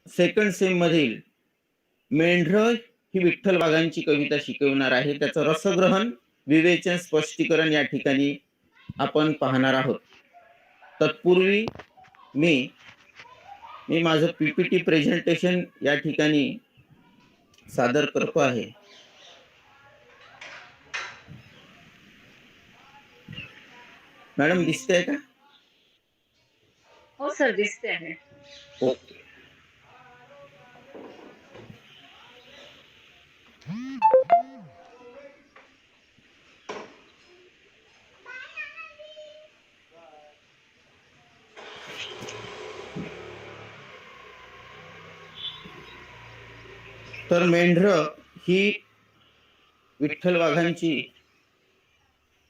Second same मधील मेंढरं ही विठ्ठल वाघांची कविता शिकवणार आहे. त्याचं रसग्रहण, विवेचन, स्पष्टीकरण या ठिकाणी आपण पाहणार आहोत. तत्पूर्वी मी मी माझं पीपीटी प्रेझेंटेशन या ठिकाणी सादर करतो आहे. मॅडम दिसते का? हो सर, दिसते आहे. ओके. तर मेंढरं ही विठ्ठल वाघांची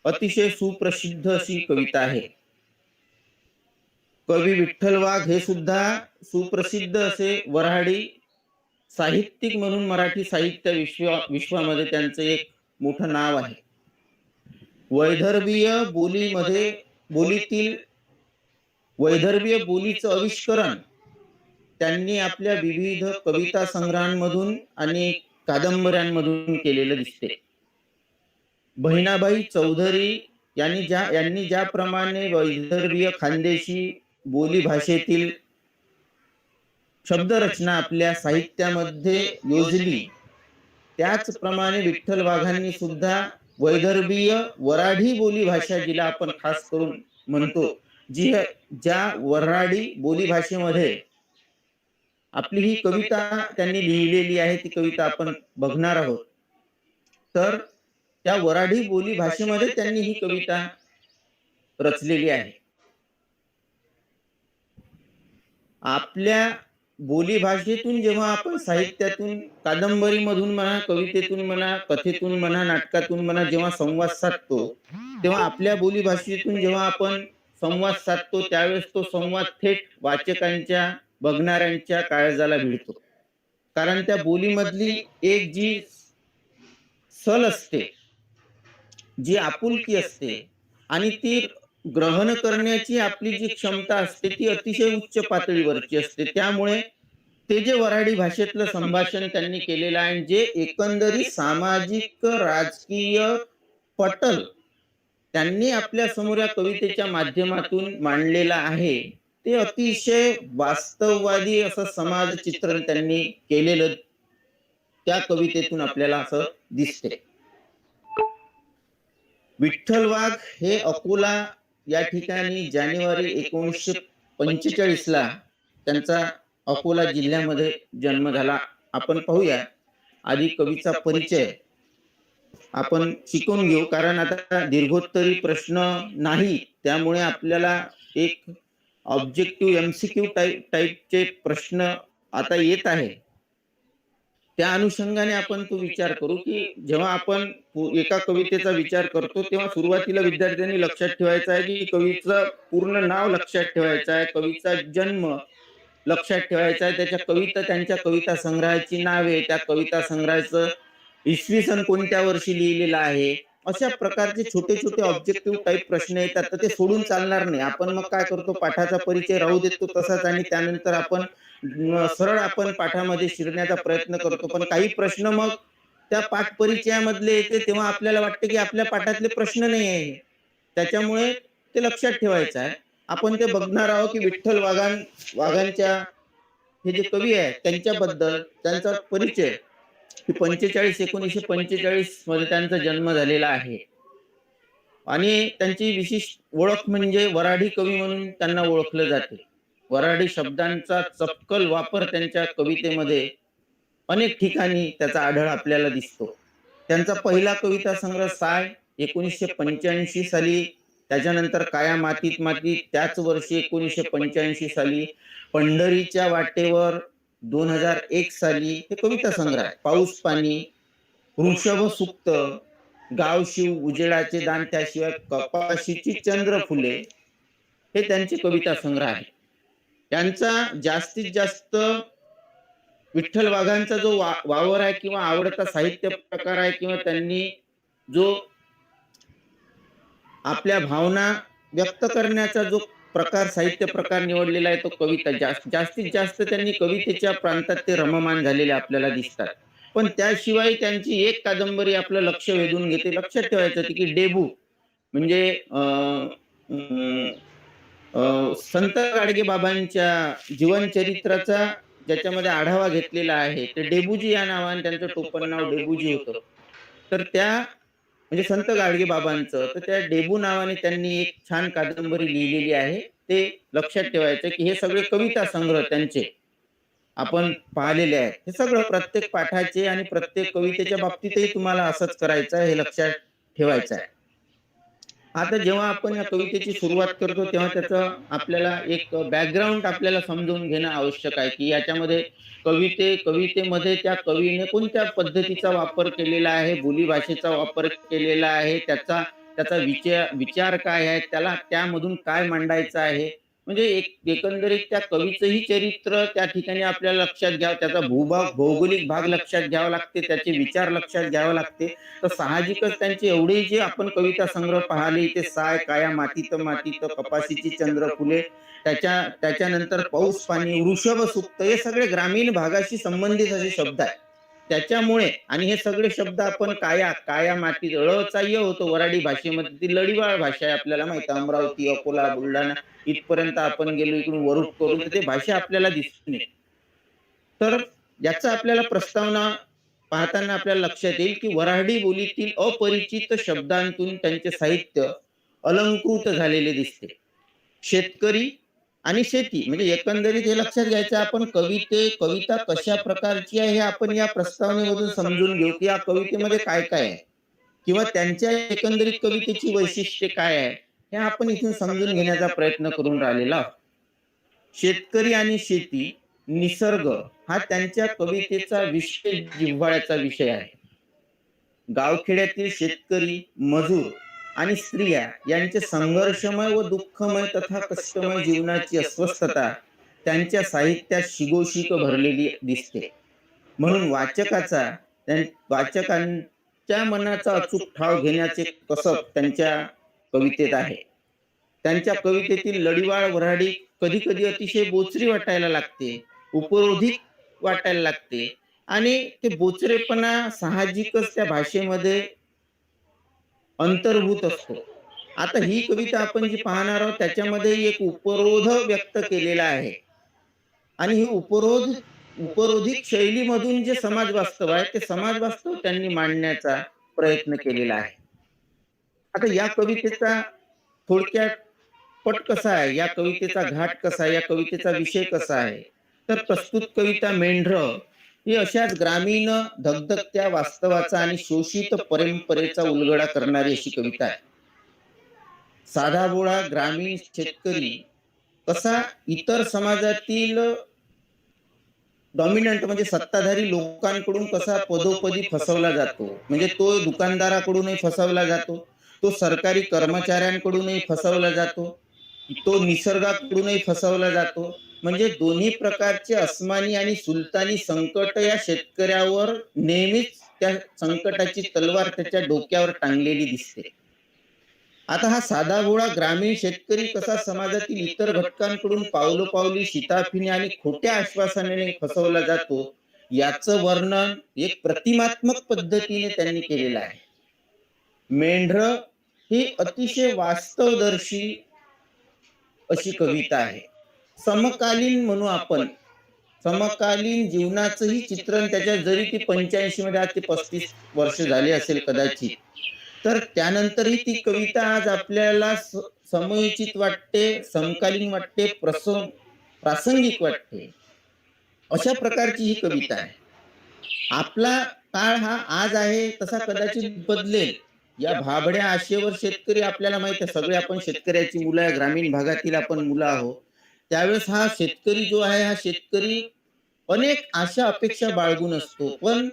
अतिशय सुप्रसिद्ध अशी कविता आहे. कवी विठ्ठल वाघ हे सुद्धा सुप्रसिद्ध असे वऱ्हाडी साहित्यिक म्हणून मराठी साहित्य विश्वामध्ये त्यांचं एक मोठं नाव आहे. वैदर्भीय बोलीतील वैदर्भीय बोलीचं आविष्करण त्यांनी आपल्या विविध कविता संग्रहांमधून आणि कादंबऱ्यांमधून केलेलं दिसते. बहिणाबाई चौधरी यांनी ज्याप्रमाणे वैदर्भीय खानदेशी बोली भाषेतील शब्दरचना आपल्या साहित्यामध्ये योजली, त्याचप्रमाणे विठ्ठल वाघांनी सुद्धा वैदर्भीय वऱ्हाडी बोली भाषा, जिला आपण खास करून म्हणतो, ज्या वऱ्हाडी बोली भाषेमध्ये आपली ही कविता त्यांनी लिहिलेली आहे, ती कविता आपण बघणार आहोत. तर त्या वऱ्हाडी बोली भाषेमध्ये त्यांनी ही कविता रचलेली आहे. आपल्या बोली भाषेतून जेव्हा आपण साहित्यातून, कादंबरीमधून म्हणा, कवितेतून म्हणा, कथेतून म्हणा, नाटकातून म्हणा, जेव्हा संवाद साधतो, तेव्हा आपल्या बोली भाषेतून जेव्हा आपण संवाद साधतो, त्यावेळेस तो संवाद थेट वाचकांच्या, बघणाऱ्यांच्या काळजाला भिडतो. कारण त्या बोलीमधली एक जी सल असते, जी आपुलकी असते आणि ती ग्रहण करण्याची आपली जी क्षमता असते, ती अतिशय उच्च पातळीवरची असते. त्यामुळे ते जे वऱ्हाडी भाषेतलं संभाषण त्यांनी केलेलं आहे, जे एकंदरीत सामाजिक राजकीय पटल त्यांनी आपल्या समोर या कवितेच्या माध्यमातून मांडलेलं आहे, ते अतिशय वास्तववादी असं समाज चित्रण त्यांनी केलेलं त्या कवितेतून आपल्याला असं दिसते. विठ्ठल वाघ हे अकोला या ठिकाणी जानेवारी 1945 ला त्यांचा अकोला जिल्ह्यामध्ये जन्म झाला. आपण पाहूया आधी कवीचा परिचय आपण शिकून घेऊ, कारण आता दीर्घोत्तरी प्रश्न नाही, त्यामुळे आपल्याला एक ऑब्जेक्टिव्ह एमसीक्यू टाईपचे प्रश्न आता येत आहे. त्या अनुषंगाने आपण तो विचार करू की जेव्हा आपण एका कवितेचा विचार करतो, तेव्हा सुरुवातीला विद्यार्थ्यांनी लक्षात ठेवायचं आहे की कवीचं पूर्ण नाव लक्षात ठेवायचं आहे, कवीचा जन्म लक्षात ठेवायचा आहे, त्यांच्या कविता संग्रहाची नावे, त्या कविता संग्रहाचं इसवी सन कोणत्या वर्षी लिहिलेलं आहे, अशा प्रकारचे छोटे छोटे ऑब्जेक्टिव्ह टाईप प्रश्न येतात. तर ते सोडून चालणार नाही. आपण मग काय करतो, पाठाचा परिचय राहू देतो तसाच आणि त्यानंतर आपण सरळ आपण पाठामध्ये शिरण्याचा प्रयत्न करतो. पण काही प्रश्न मग त्या पाठ परिचयामधले येते, तेव्हा आपल्याला वाटते की आपल्या पाठातले प्रश्न नाही आहे, त्याच्यामुळे ते लक्षात ठेवायचं आहे. आपण ते बघणार आहोत की विठ्ठल वाघांच्या हे जे कवी आहेत त्यांच्याबद्दल त्यांचा परिचय 1945 मध्ये त्यांचा जन्म झालेला आहे आणि त्यांची विशिष्ट ओळख म्हणजे वऱ्हाडी कवी म्हणून त्यांना ओळखलं जाते. वऱ्हाडी शब्दांचा चपकल वापर त्यांच्या कवितेमध्ये अनेक ठिकाणी त्याचा आढळ आपल्याला दिसतो. त्यांचा पहिला कविता संग्रह साय 1985 साली, त्याच्यानंतर काया मातीत माती त्याच वर्षी 1985 साली, पंढरीच्या वाटेवर 2001 साली हे कविता संग्रह आहे. पाऊस पाणी, वृषभ सुक्त, गाव शिव, उजेडाचे दान, त्याशिवाय कपाशीची चंद्र फुले हे त्यांचे कविता संग्रह आहे. त्यांचा जास्तीत जास्त विठ्ठल वाघांचा जो वावर आहे किंवा आवडता साहित्य प्रकार आहे किंवा त्यांनी जो आपल्या भावना व्यक्त करण्याचा जो प्रकार साहित्य प्रकार निवडलेला आहे तो कविता. जास्तीत जास्त त्यांनी कवितेच्या प्रांतात ते रममाण झालेले आपल्याला दिसतात. पण त्याशिवाय त्यांची एक कादंबरी आपलं लक्ष वेधून घेते. लक्षात ठेवायचं की डेबू म्हणजे अ, अ, संत गाडगेबाबांच्या जीवनचरित्राचा ज्याच्यामध्ये आढावा घेतलेला आहे, ते डेबूजी या नावाने त्यांचं टोपण नाव डेबूजी होतं. तर त्या म्हणजे संत गाडगेबाबांचं, तर त्या डेबू नावाने त्यांनी एक छान कादंबरी लिहिलेली आहे. ते लक्षात ठेवायचं की हे सगळे कविता संग्रह त्यांचे आपण पाहिलेले आहेत. हे सगळं प्रत्येक पाठाचे आणि प्रत्येक कवितेच्या बाबतीतही तुम्हाला असंच करायचं आहे, हे लक्षात ठेवायचं आहे. आता जेव्हा आपण या कवितेची सुरुवात करतो, तेव्हा त्याचं आपल्याला एक बॅकग्राऊंड आपल्याला समजून घेणं आवश्यक आहे, की याच्यामध्ये कवितेमध्ये त्या कवीने कोणत्या पद्धतीचा वापर केलेला आहे, बोलीभाषेचा वापर केलेला आहे, त्याचा त्याचा विचार काय आहे, त्याला त्यामधून काय मांडायचं आहे. म्हणजे एकंदरीत त्या कवीचंही चरित्र त्या ठिकाणी आपल्याला लक्षात घ्यावं, त्याचा भौगोलिक भाग लक्षात घ्यावा लागते, त्याचे विचार लक्षात घ्यावे लागते. तर साहजिकच त्यांचे एवढे जे आपण कविता संग्रह पाहिले इथे साय काया मातीत मातीत कपाशीची चंद्र फुले त्याच्यानंतर पाऊस पाणी वृषभ सुक्त हे सगळे ग्रामीण भागाशी संबंधित असे शब्द आहेत. त्याच्यामुळे आणि हे सगळे शब्द आपण काया काया माती ळचा य होतो वराडी भाषेमध्ये, ती लढीवाळ भाषा आहे आपल्याला माहिती आहे. अमरावती अकोला बुलढाणा इथपर्यंत आपण गेलो, इकडून वरुड करून तर ते भाषा आपल्याला दिसून येते. तर याचा आपल्याला प्रस्तावना पाहताना आपल्याला लक्षात येईल की वऱ्हाडी बोलीतील अपरिचित शब्दांतून त्यांचे साहित्य अलंकृत झालेले दिसते. शेतकरी आणि शेती म्हणजे एकंदरीत हे लक्षात घ्यायचं आपण कविता कशा प्रकारची आहे हे आपण या प्रस्तावनेमधून समजून घेऊ की या कवितेमध्ये काय काय आहे किंवा त्यांच्या एकंदरीत कवितेची वैशिष्ट्ये काय आहे हे आपण इथून समजून घेण्याचा प्रयत्न करून राहिलेला आहोत. शेतकरी आणि शेती, निसर्ग हा त्यांच्या कवितेचा विषय जिव्हाळ्याचा विषय आहे. गावखेड्यातील शेतकरी, मजूर आणि स्त्रिया यांचे संघर्षमय व दुःखमय तथा कष्टमय जीवनाची अस्वस्थता त्यांच्या साहित्यात शिगोशिक भरलेली दिसते. म्हणून वाचकांच्या मनाचा अचूक ठाव घेण्याचे कसब त्यांच्या कवितेत आहे. त्यांच्या कवितेतील लढीवाळ वऱ्हाडी कधी कधी अतिशय बोचरी वाटायला लागते, उपरोधिक वाटायला लागते आणि ते बोचरेपणा साहजिकच त्या भाषेमध्ये अंतर्भूत असतो. आता ही कविता आपण जी पाहणार आहोत त्याच्यामध्ये एक उपरोध व्यक्त केलेला आहे आणि ही उपरोधिक शैलीमधून जे समाज वास्तव आहे ते समाज वास्तव त्यांनी मांडण्याचा प्रयत्न केलेला आहे. आता या कवितेचा थोडक्यात पट कसा आहे, या कवितेचा घाट कसा आहे, या कवितेचा विषय कसा आहे, तर प्रस्तुत कविता मेंढर ही अशाच ग्रामीण धगधगत्या वास्तवाचा आणि शोषित परंपरेचा उलगडा करणारी अशी कविता आहे. साधा भोळा ग्रामीण शेतकरी कसा इतर समाजातील डॉमिनंट म्हणजे सत्ताधारी लोकांकडून कसा पदोपदी फसवला जातो, म्हणजे तो दुकानदाराकडूनही फसवला जातो, तो सरकारी कर्मचाऱ्यांकडूनही फसवला जातो, तो निसर्गाकडूनही फसवला जातो. म्हणजे दोन्ही प्रकारचे अस्मानी आणि सुलतानी संकट या शेतकऱ्यावर नेहमीच त्या संकटाची तलवार त्याच्या डोक्यावर टांगलेली दिसते. आता हा साधा भोळा ग्रामीण शेतकरी कसा समाजातील इतर घटकांकडून पावलोपावली शिताफीने आणि खोट्या आश्वासनाने फसवला जातो याचं वर्णन एक प्रतिमात्मक पद्धतीने त्यांनी केलेलं आहे. मेंढर ही अतिशय वास्तवदर्शी अशी कविता आहे. समकालीन म्हणू आपण, समकालीन जीवनाचंही चित्रण त्याच्यात, जरी ती 85 मध्ये आज ते 35 वर्ष झाले असेल कदाचित, तर त्यानंतरही ती कविता आज आपल्याला समयोचित वाटते, समकालीन वाटते, प्रासंगिक वाटते. अशा प्रकारची ही कविता आहे. आपला काळ हा आज आहे तसा कदाचित बदलेल. या भाबड्या आशेवर शेतकरी आपल्याला माहित आहे, सगळे आपण शेतकऱ्याची मुलं आहे, ग्रामीण भागातील आपण मुलं आहोत. त्यावेळेस हा शेतकरी जो आहे, हा शेतकरी अनेक आशा अपेक्षा बाळगून असतो, पण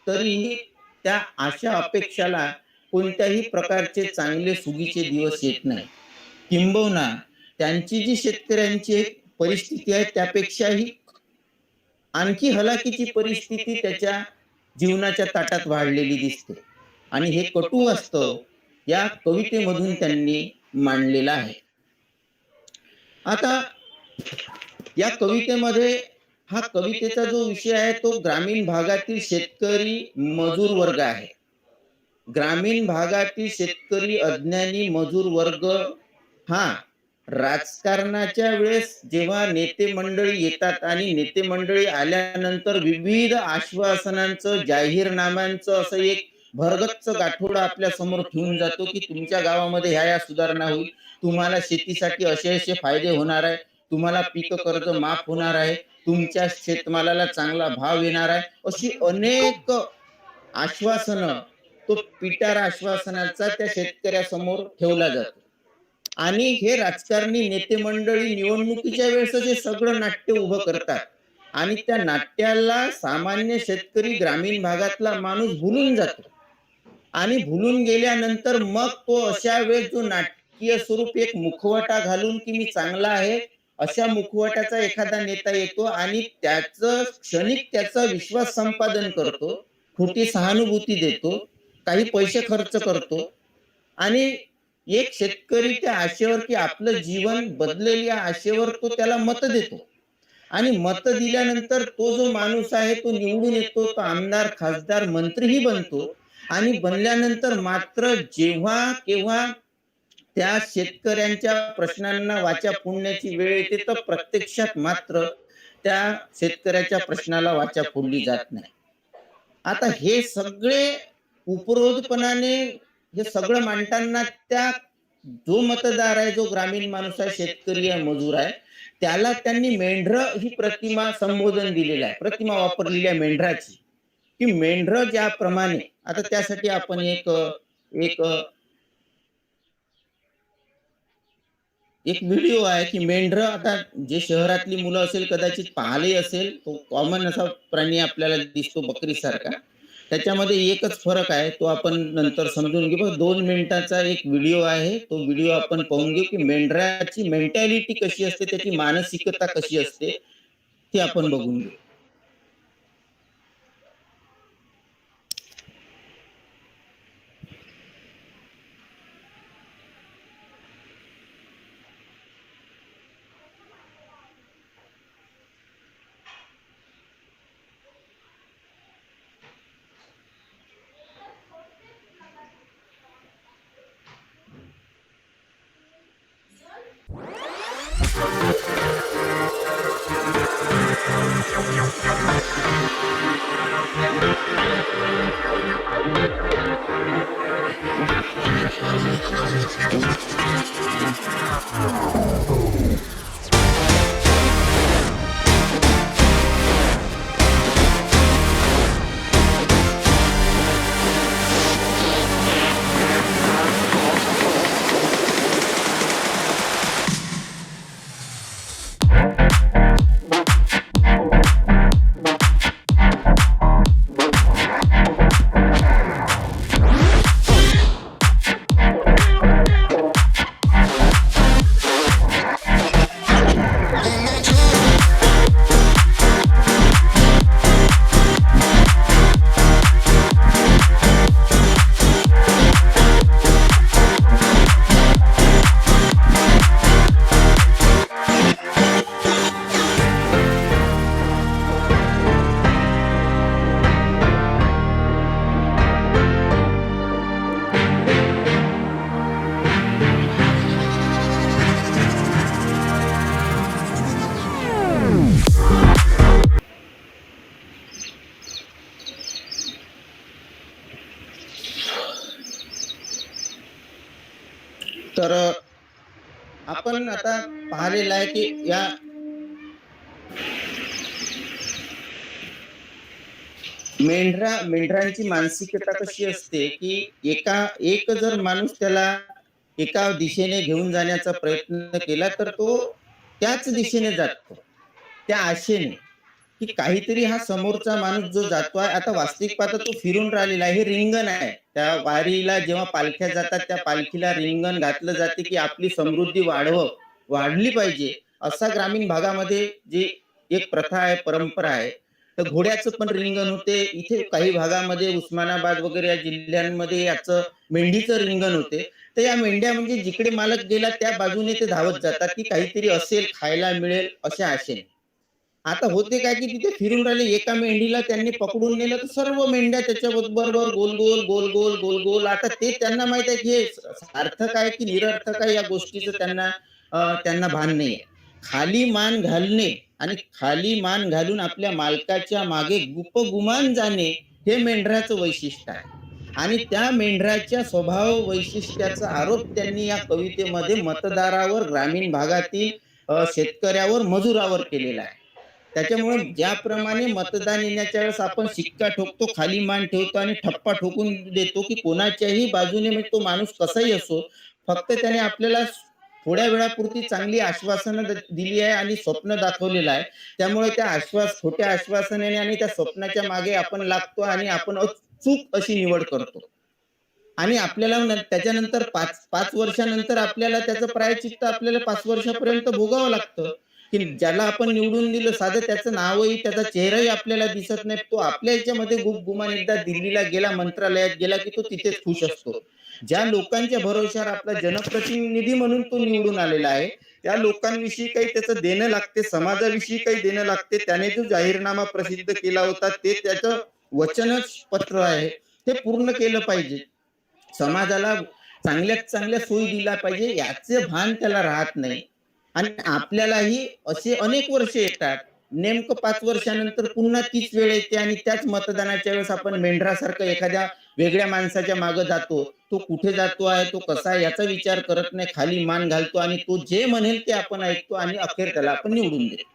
तरीही त्या आशा अपेक्षाला कोणत्याही प्रकारचे चांगले सुगीचे दिवस येत नाही. किंबहुना त्यांची जी शेतकऱ्यांची परिस्थिती आहे त्यापेक्षाही आणखी हलाखीची परिस्थिती त्याच्या जीवनाच्या ताटात वाढलेली दिसते आणि हे कटू वास्तव या कवितेमधून त्यांनी मांडलेलं आहे. आता या कवितेमध्ये हा कवितेचा जो विषय आहे तो ग्रामीण भागातील शेतकरी मजूर वर्ग आहे. ग्रामीण भागातील शेतकरी अज्ञानी मजूर वर्ग हा राजकारणाच्या वेळेस जेव्हा नेते मंडळी येतात आणि नेते मंडळी आल्यानंतर विविध आश्वासनांचं जाहीरनाम्यांचं असं एक भरगच्च गाठोडा आपल्या समोर ठेवून जातो की तुमच्या गावामध्ये ह्या सुधारणा होईल, तुम्हाला शेतीसाठी असे असे फायदे होणार आहे, तुम्हाला पीक कर्ज माफ होणार आहे, तुमच्या शेतमालाला चांगला भाव येणार आहे, अशी अनेक आश्वासनं, तो पिटार आश्वासनाचा त्या शेतकऱ्यासमोर ठेवला जातो. आणि हे राजकारणी नेते मंडळी निवडणुकीच्या वेळेस जे सगळं नाट्य उभं करतात आणि त्या नाट्याला सामान्य शेतकरी ग्रामीण भागातला माणूस भुलून जातो आणि भुलून गेल्यानंतर मग तो अशा वेळेस जो नाटकीय स्वरूप एक मुखवटा घालून की मी चांगला आहे अशा मुखवट्याचा एखादा नेता येतो आणि त्याचं क्षणिक त्याचा विश्वास संपादन करतो, खोटी सहानुभूती देतो, काही पैसे खर्च करतो आणि एक शेतकरी त्या आशेवर की आपलं जीवन बदलेल या आशेवर तो त्याला मत देतो आणि मत दिल्यानंतर तो जो माणूस आहे तो निवडून येतो, तो आमदार खासदार मंत्रीही बनतो आणि बनल्यानंतर मात्र जेव्हा केव्हा त्या शेतकऱ्यांच्या प्रश्नांना वाचा फोडण्याची वेळ येते तर प्रत्यक्षात मात्र त्या शेतकऱ्याच्या प्रश्नाला वाचा फोडली जात नाही. आता हे सगळे उपरोधपणाने हे सगळं मांडताना त्या जो मतदार आहे, जो ग्रामीण माणूस आहे, शेतकरी आहे, मजूर आहे, त्याला त्यांनी मेंढर ही प्रतिमा संबोधन दिलेलं आहे, प्रतिमा वापरलेली आहे मेंढराची, की मेंढर ज्याप्रमाणे आता त्यासाठी आपण एक एक एक व्हिडिओ आहे की मेंढर आता जे शहरातली मुलं असेल कदाचित पाहिलेही असेल, तो कॉमन असा प्राणी आपल्याला दिसतो बकरीसारखा. त्याच्यामध्ये एकच फरक आहे, तो आपण नंतर समजून घेऊ. बघ 2 मिनिटाचा एक व्हिडिओ आहे, तो व्हिडिओ आपण पाहून घेऊ की मेंढराची मेंटॅलिटी कशी असते, त्याची मानसिकता कशी असते, ती आपण बघून घेऊ. तर आपण आता पाहिलेलं आहे की या मेंढरांची मानसिकता कशी असते की एक जर माणूस त्याला एका दिशेने घेऊन जाण्याचा प्रयत्न केला तर तो त्याच दिशेने जातो, त्या आशेने की काहीतरी हा समोरचा माणूस जो जातोय, आता वास्तविक पाहता तो फिरून राहिलेला आहे, हे रिंगण आहे. त्या वारीला जेव्हा पालख्या जातात त्या पालखीला रिंगण घातलं जाते की आपली समृद्धी वाढली पाहिजे. असा ग्रामीण भागामध्ये जी एक प्रथा आहे, परंपरा आहे. तर घोड्याचं पण रिंगण होते. इथे काही भागामध्ये उस्मानाबाद वगैरे या जिल्ह्यांमध्ये याचं मेंढीचं रिंगण होते. तर या मेंढ्या म्हणजे जिकडे मालक गेला त्या बाजूने ते धावत जातात की काहीतरी असेल, खायला मिळेल अशा आशेने. आता होते काय की तिथे फिरून राहिले, एका मेंढीला त्यांनी पकडून नेलं तर सर्व मेंढ्या त्याच्या बरोबर गोल गोल गोल गोल गोल गोल. आता ते त्यांना माहित आहे की हे सार्थक आहे की निरर्थक आहे या गोष्टीचं त्यांना त्यांना भान नाहीये. खाली मान घालणे आणि खाली मान घालून आपल्या मालकाच्या मागे गुपगुमान जाणे हे मेंढराचं वैशिष्ट्य आहे. आणि त्या मेंढराच्या स्वभाव वैशिष्ट्याचा आरोप त्यांनी या कवितेमध्ये मतदारावर, ग्रामीण भागातील शेतकऱ्यावर, मजुरावर केलेला आहे. त्याच्यामुळे ज्याप्रमाणे मतदान येण्याच्या वेळेस आपण शिक्का ठोकतो, खाली मान ठेवतो आणि ठप्पा ठोकून देतो की कोणाच्याही बाजूने, म्हणजे तो माणूस कसाही असो, फक्त त्याने आपल्याला थोड्या वेळापुरती चांगली आश्वासनं दिली आहे आणि स्वप्न दाखवलेलं आहे. त्यामुळे त्या खोट्या आश्वासनाने आणि त्या स्वप्नाच्या मागे आपण लागतो आणि आपण अचूक अशी निवड करतो. आणि आपल्याला त्याच्यानंतर 5 वर्षानंतर आपल्याला त्याचं प्रायश्चित्त आपल्याला 5 वर्षापर्यंत भोगावं लागतं, की ज्याला आपण निवडून दिलं साधं त्याचं नावही, त्याचा चेहराही आपल्याला दिसत नाही. तो आपल्या ह्याच्यामध्ये गुपगुमान एकदा दिल्लीला गेला, मंत्रालयात गेला, की तो तिथेच खुश असतो. ज्या लोकांच्या भरोश्यावर आपला जनप्रतिनिधी म्हणून तो निवडून आलेला आहे, त्या लोकांविषयी काही त्याचं देणं लागते, समाजाविषयी काही देणं लागते. त्याने जो जाहीरनामा प्रसिद्ध केला होता ते त्याचं वचनच पत्र आहे, ते पूर्ण केलं पाहिजे. समाजाला चांगल्यात चांगल्या सोयी दिल्या पाहिजे याचे भान त्याला राहत नाही. आणि आपल्यालाही असे अनेक वर्ष येतात, नेमकं 5 वर्षानंतर पुन्हा तीच वेळ येते आणि त्याच मतदानाच्या वेळेस आपण मेंढरासारखं एखाद्या वेगळ्या माणसाच्या मागे जातो. तो कुठे जातो आहे, तो कसा आहे याचा विचार करत नाही, खाली मान घालतो आणि तो जे म्हणेल ते आपण ऐकतो आणि अखेर त्याला आपण निवडून देतो.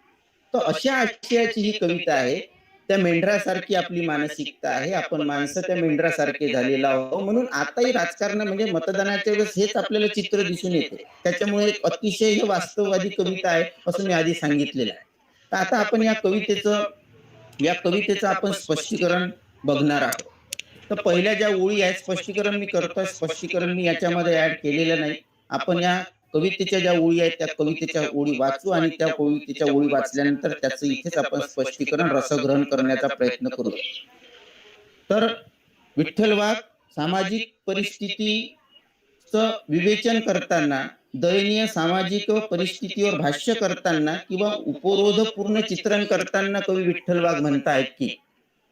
तर अशा आशयाची ही कविता आहे. त्या मेंढरासारखी आपली मानसिकता आहे. आपण माणसं त्या मेंढरासारखे झालेलो आहोत. म्हणून आताही राजकारण म्हणजे मतदानाच्या वेळेस हेच आपल्याला चित्र दिसून येते. त्याच्यामुळे एक अतिशय हे वास्तववादी कविता आहे असं मी आधी सांगितलेलं आहे. तर आता आपण या कवितेचं आपण स्पष्टीकरण बघणार आहोत. तर पहिल्या ज्या ओळी आहेत, स्पष्टीकरण मी करतोय, स्पष्टीकरण मी याच्यामध्ये ऍड केलेलं नाही. आपण या कवितेच्या ज्या ओळी आहेत त्या कवितेच्या ओळी वाचू आणि त्या कवितेच्या ओळी वाचल्यानंतर त्याचं इथेच आपण स्पष्टीकरण, रसग्रहण करण्याचा प्रयत्न करू. तर विठ्ठल वाघ सामाजिक परिस्थितीचं विवेचन करताना, दयनीय सामाजिक परिस्थितीवर भाष्य करताना किंवा उपरोधपूर्ण चित्रण करताना कवी विठ्ठल वाघ म्हणतायत की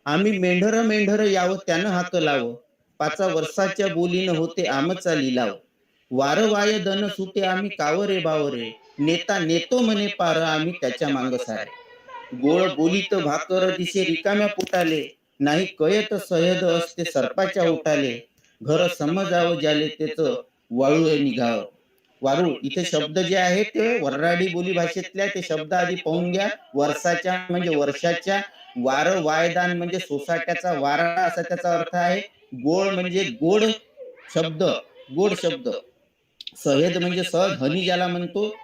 आम्ही मेंढर मेंढर यावं त्यानं हाक लावं, 5 वर्षाच्या बोलीनं होते आमचा लिलाव, वारवाय दन सुटे आम्ही कावरे बावरे, नेता नेतो म्हणे पार आम्ही त्याच्या मांग सारे, गोळ बोलीत भाकर दिसे रिकाम्या पोटाले, नाही कयत सयद असते सर्पाच्या ओटाले, घर समजावं ज्याले त्याच वाळू निघावं. वारुळ इथे शब्द जे आहेत ते वऱ्हाडी बोली भाषेतल्या, ते शब्द आधी पाहून घ्या. वर्षाच्या म्हणजे वर्षाच्या, वार वायदान म्हणजे सोसाट्याचा वारा असा त्याचा अर्थ आहे. गोळ म्हणजे गोड शब्द, गोड शब्द. सहेद म्हणजे सहज, हनी ज्याला म्हणतो.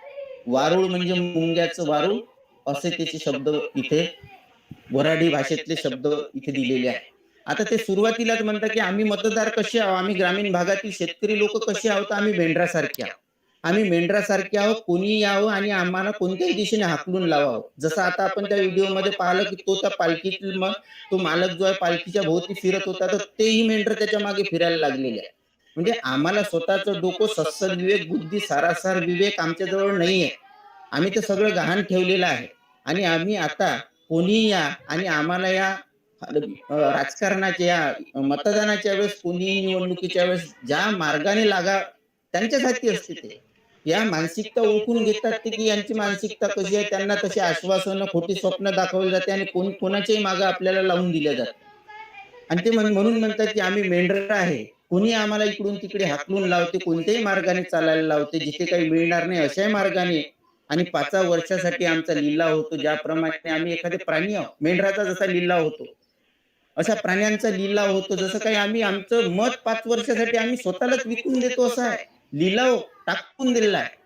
वारुळ म्हणजे मुंग्याचं वारुळ, असे त्याचे शब्द इथे वऱ्हाडी भाषेतले शब्द इथे दिलेले आहे. आता ते सुरुवातीलाच म्हणतात की आम्ही मतदार कसे आहोत, आम्ही ग्रामीण भागातील शेतकरी लोक कसे आहोत, आम्ही मेंढरासारखे आहोत. आम्ही मेंढरासारखे आहोत, कोणी यावं आणि आम्हाला कोणत्याही दिशेने हाकलून लावावं. जसं आता आपण त्या व्हिडिओमध्ये पाहिलं की तो त्या पालखीतील मग तो मालक जो आहे पालखीच्या भोवती फिरत होता, तर तेही मेंढर त्याच्या मागे फिरायला लागलेले आहे. म्हणजे आम्हाला स्वतःचं डोकं, सत्सद विवेक, बुद्धी, सारासार विवेक आमच्याजवळ नाहीये. आम्ही ते सगळं गहाण ठेवलेलं आहे. आणि आम्ही आता कोणी या आणि आम्हाला या राजकारणाच्या या मतदानाच्या वेळेस, कोणी निवडणुकीच्या वेळेस ज्या मार्गाने लागा त्यांच्यासाठी असते ते. या मानसिकता ओळखून घेतात ते की यांची मानसिकता कशी आहे, त्यांना तशी आश्वासनं, खोटी स्वप्न दाखवली जाते आणि कोणाच्याही मागे आपल्याला लावून दिल्या जातात. आणि ते म्हणून म्हणतात की आम्ही मेंढर आहे, कोणी आम्हाला इकडून तिकडे हाकलून लावते, कोणत्याही मार्गाने चालायला लावते, जिथे काही मिळणार नाही अशाही मार्गाने. आणि 5 वर्षासाठी आमचा लिलाव होतो. ज्याप्रमाणे आम्ही एखादे प्राणी आहोत, मेंढराचा जसा लिलाव होतो अशा प्राण्यांचा लिलाव होतो. जसं काही आम्ही आमचं मत 5 वर्षासाठी आम्ही स्वतःलाच विकून देतो, असा आहे लिलाव टाकून दिलेला आहे.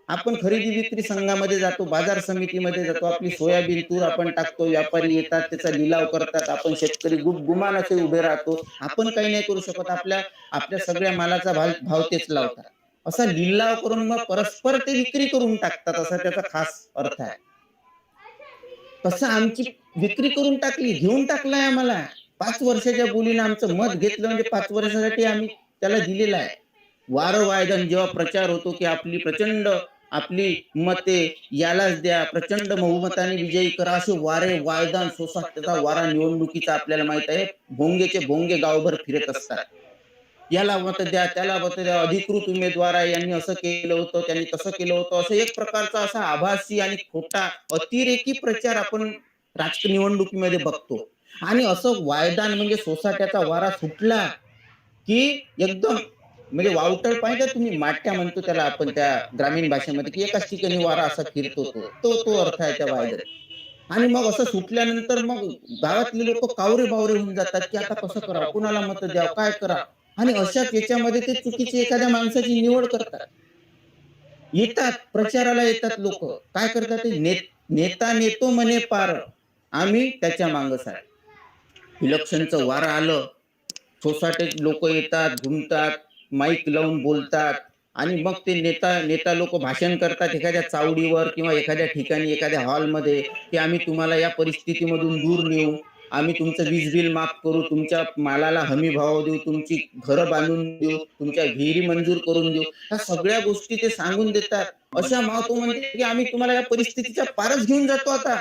आपण खरेदी विक्री संघामध्ये जातो, बाजार समितीमध्ये जातो, आपली सोयाबीन तूर आपण टाकतो, व्यापारी येतात, त्याचा लिलाव करतात, आपण शेतकरी गुमान असे उभे राहतो. आपण काही नाही करू शकत, आपल्या आपल्या सगळ्या मालाचा भाव तेच लावतात. असा लिलाव करून मग परस्पर ते विक्री करून टाकतात, असा त्याचा खास अर्थ आहे. तसं आमची विक्री करून टाकली, घेऊन टाकलाय आम्हाला. 5 वर्षाच्या बोलीनं आमचं मत घेतलं, म्हणजे 5 वर्षासाठी आम्ही त्याला दिलेलं आहे. वारं जेव्हा प्रचार होतो की आपली प्रचंड आपली मते यालाच द्या, प्रचंड बहुमताने विजयी करा, असे वारे वायदान सोसाट्याचा वारा निवडणुकीचा आपल्याला माहित आहे. भोंगेचे भोंगे गावभर फिरत असतात. याला मत द्या, त्याला मत द्या, अधिकृत उमेदवार आहे, यांनी असं केलं होतं, त्यांनी तसं केलं होतं, असं एक प्रकारचा असा आभासी आणि खोटा अतिरेकी प्रचार आपण राजकीय निवडणुकीमध्ये बघतो. आणि असं वायदान म्हणजे सोसाट्याचा वारा सुटला की एकदम म्हणजे वावटळ पाहिजे तुम्ही, माट्या म्हणतो त्याला आपण त्या ग्रामीण भाषेमध्ये, की एकाच ठिकाणी वारा असा फिरतो, तो अर्थ आहे त्या वायद्यात. आणि मग असं सुटल्यानंतर मग गावातले लोक कावरे बावरे होऊन जातात, की आता कसं करावं, कुणाला मत द्यावं, काय करा. आणि अशाच याच्यामध्ये ते चुकीची एखाद्या माणसाची निवड करतात. येतात प्रचाराला येतात लोक, काय करतात ते नेता नेतो म्हणे पार, आम्ही त्याच्या मागच आहे. इलेक्शनचं वारं आलं, सोसायटीत लोक येतात, घुमतात, माईक लावून बोलतात. आणि मग ते नेता नेता लोक भाषण करतात एखाद्या चावडीवर किंवा एखाद्या ठिकाणी एखाद्या हॉलमध्ये, की आम्ही तुम्हाला या परिस्थितीमधून दूर नेऊ, आम्ही तुमचं वीज बिल माफ करू, तुमच्या मालाला हमी भाव देऊ, तुमची घरं बांधून देऊ, तुमच्या विहिरी मंजूर करून देऊ. ह्या सगळ्या गोष्टी ते सांगून देतात. अशा माव तो म्हणते की आम्ही तुम्हाला या परिस्थितीच्या पारच घेऊन जातो आता.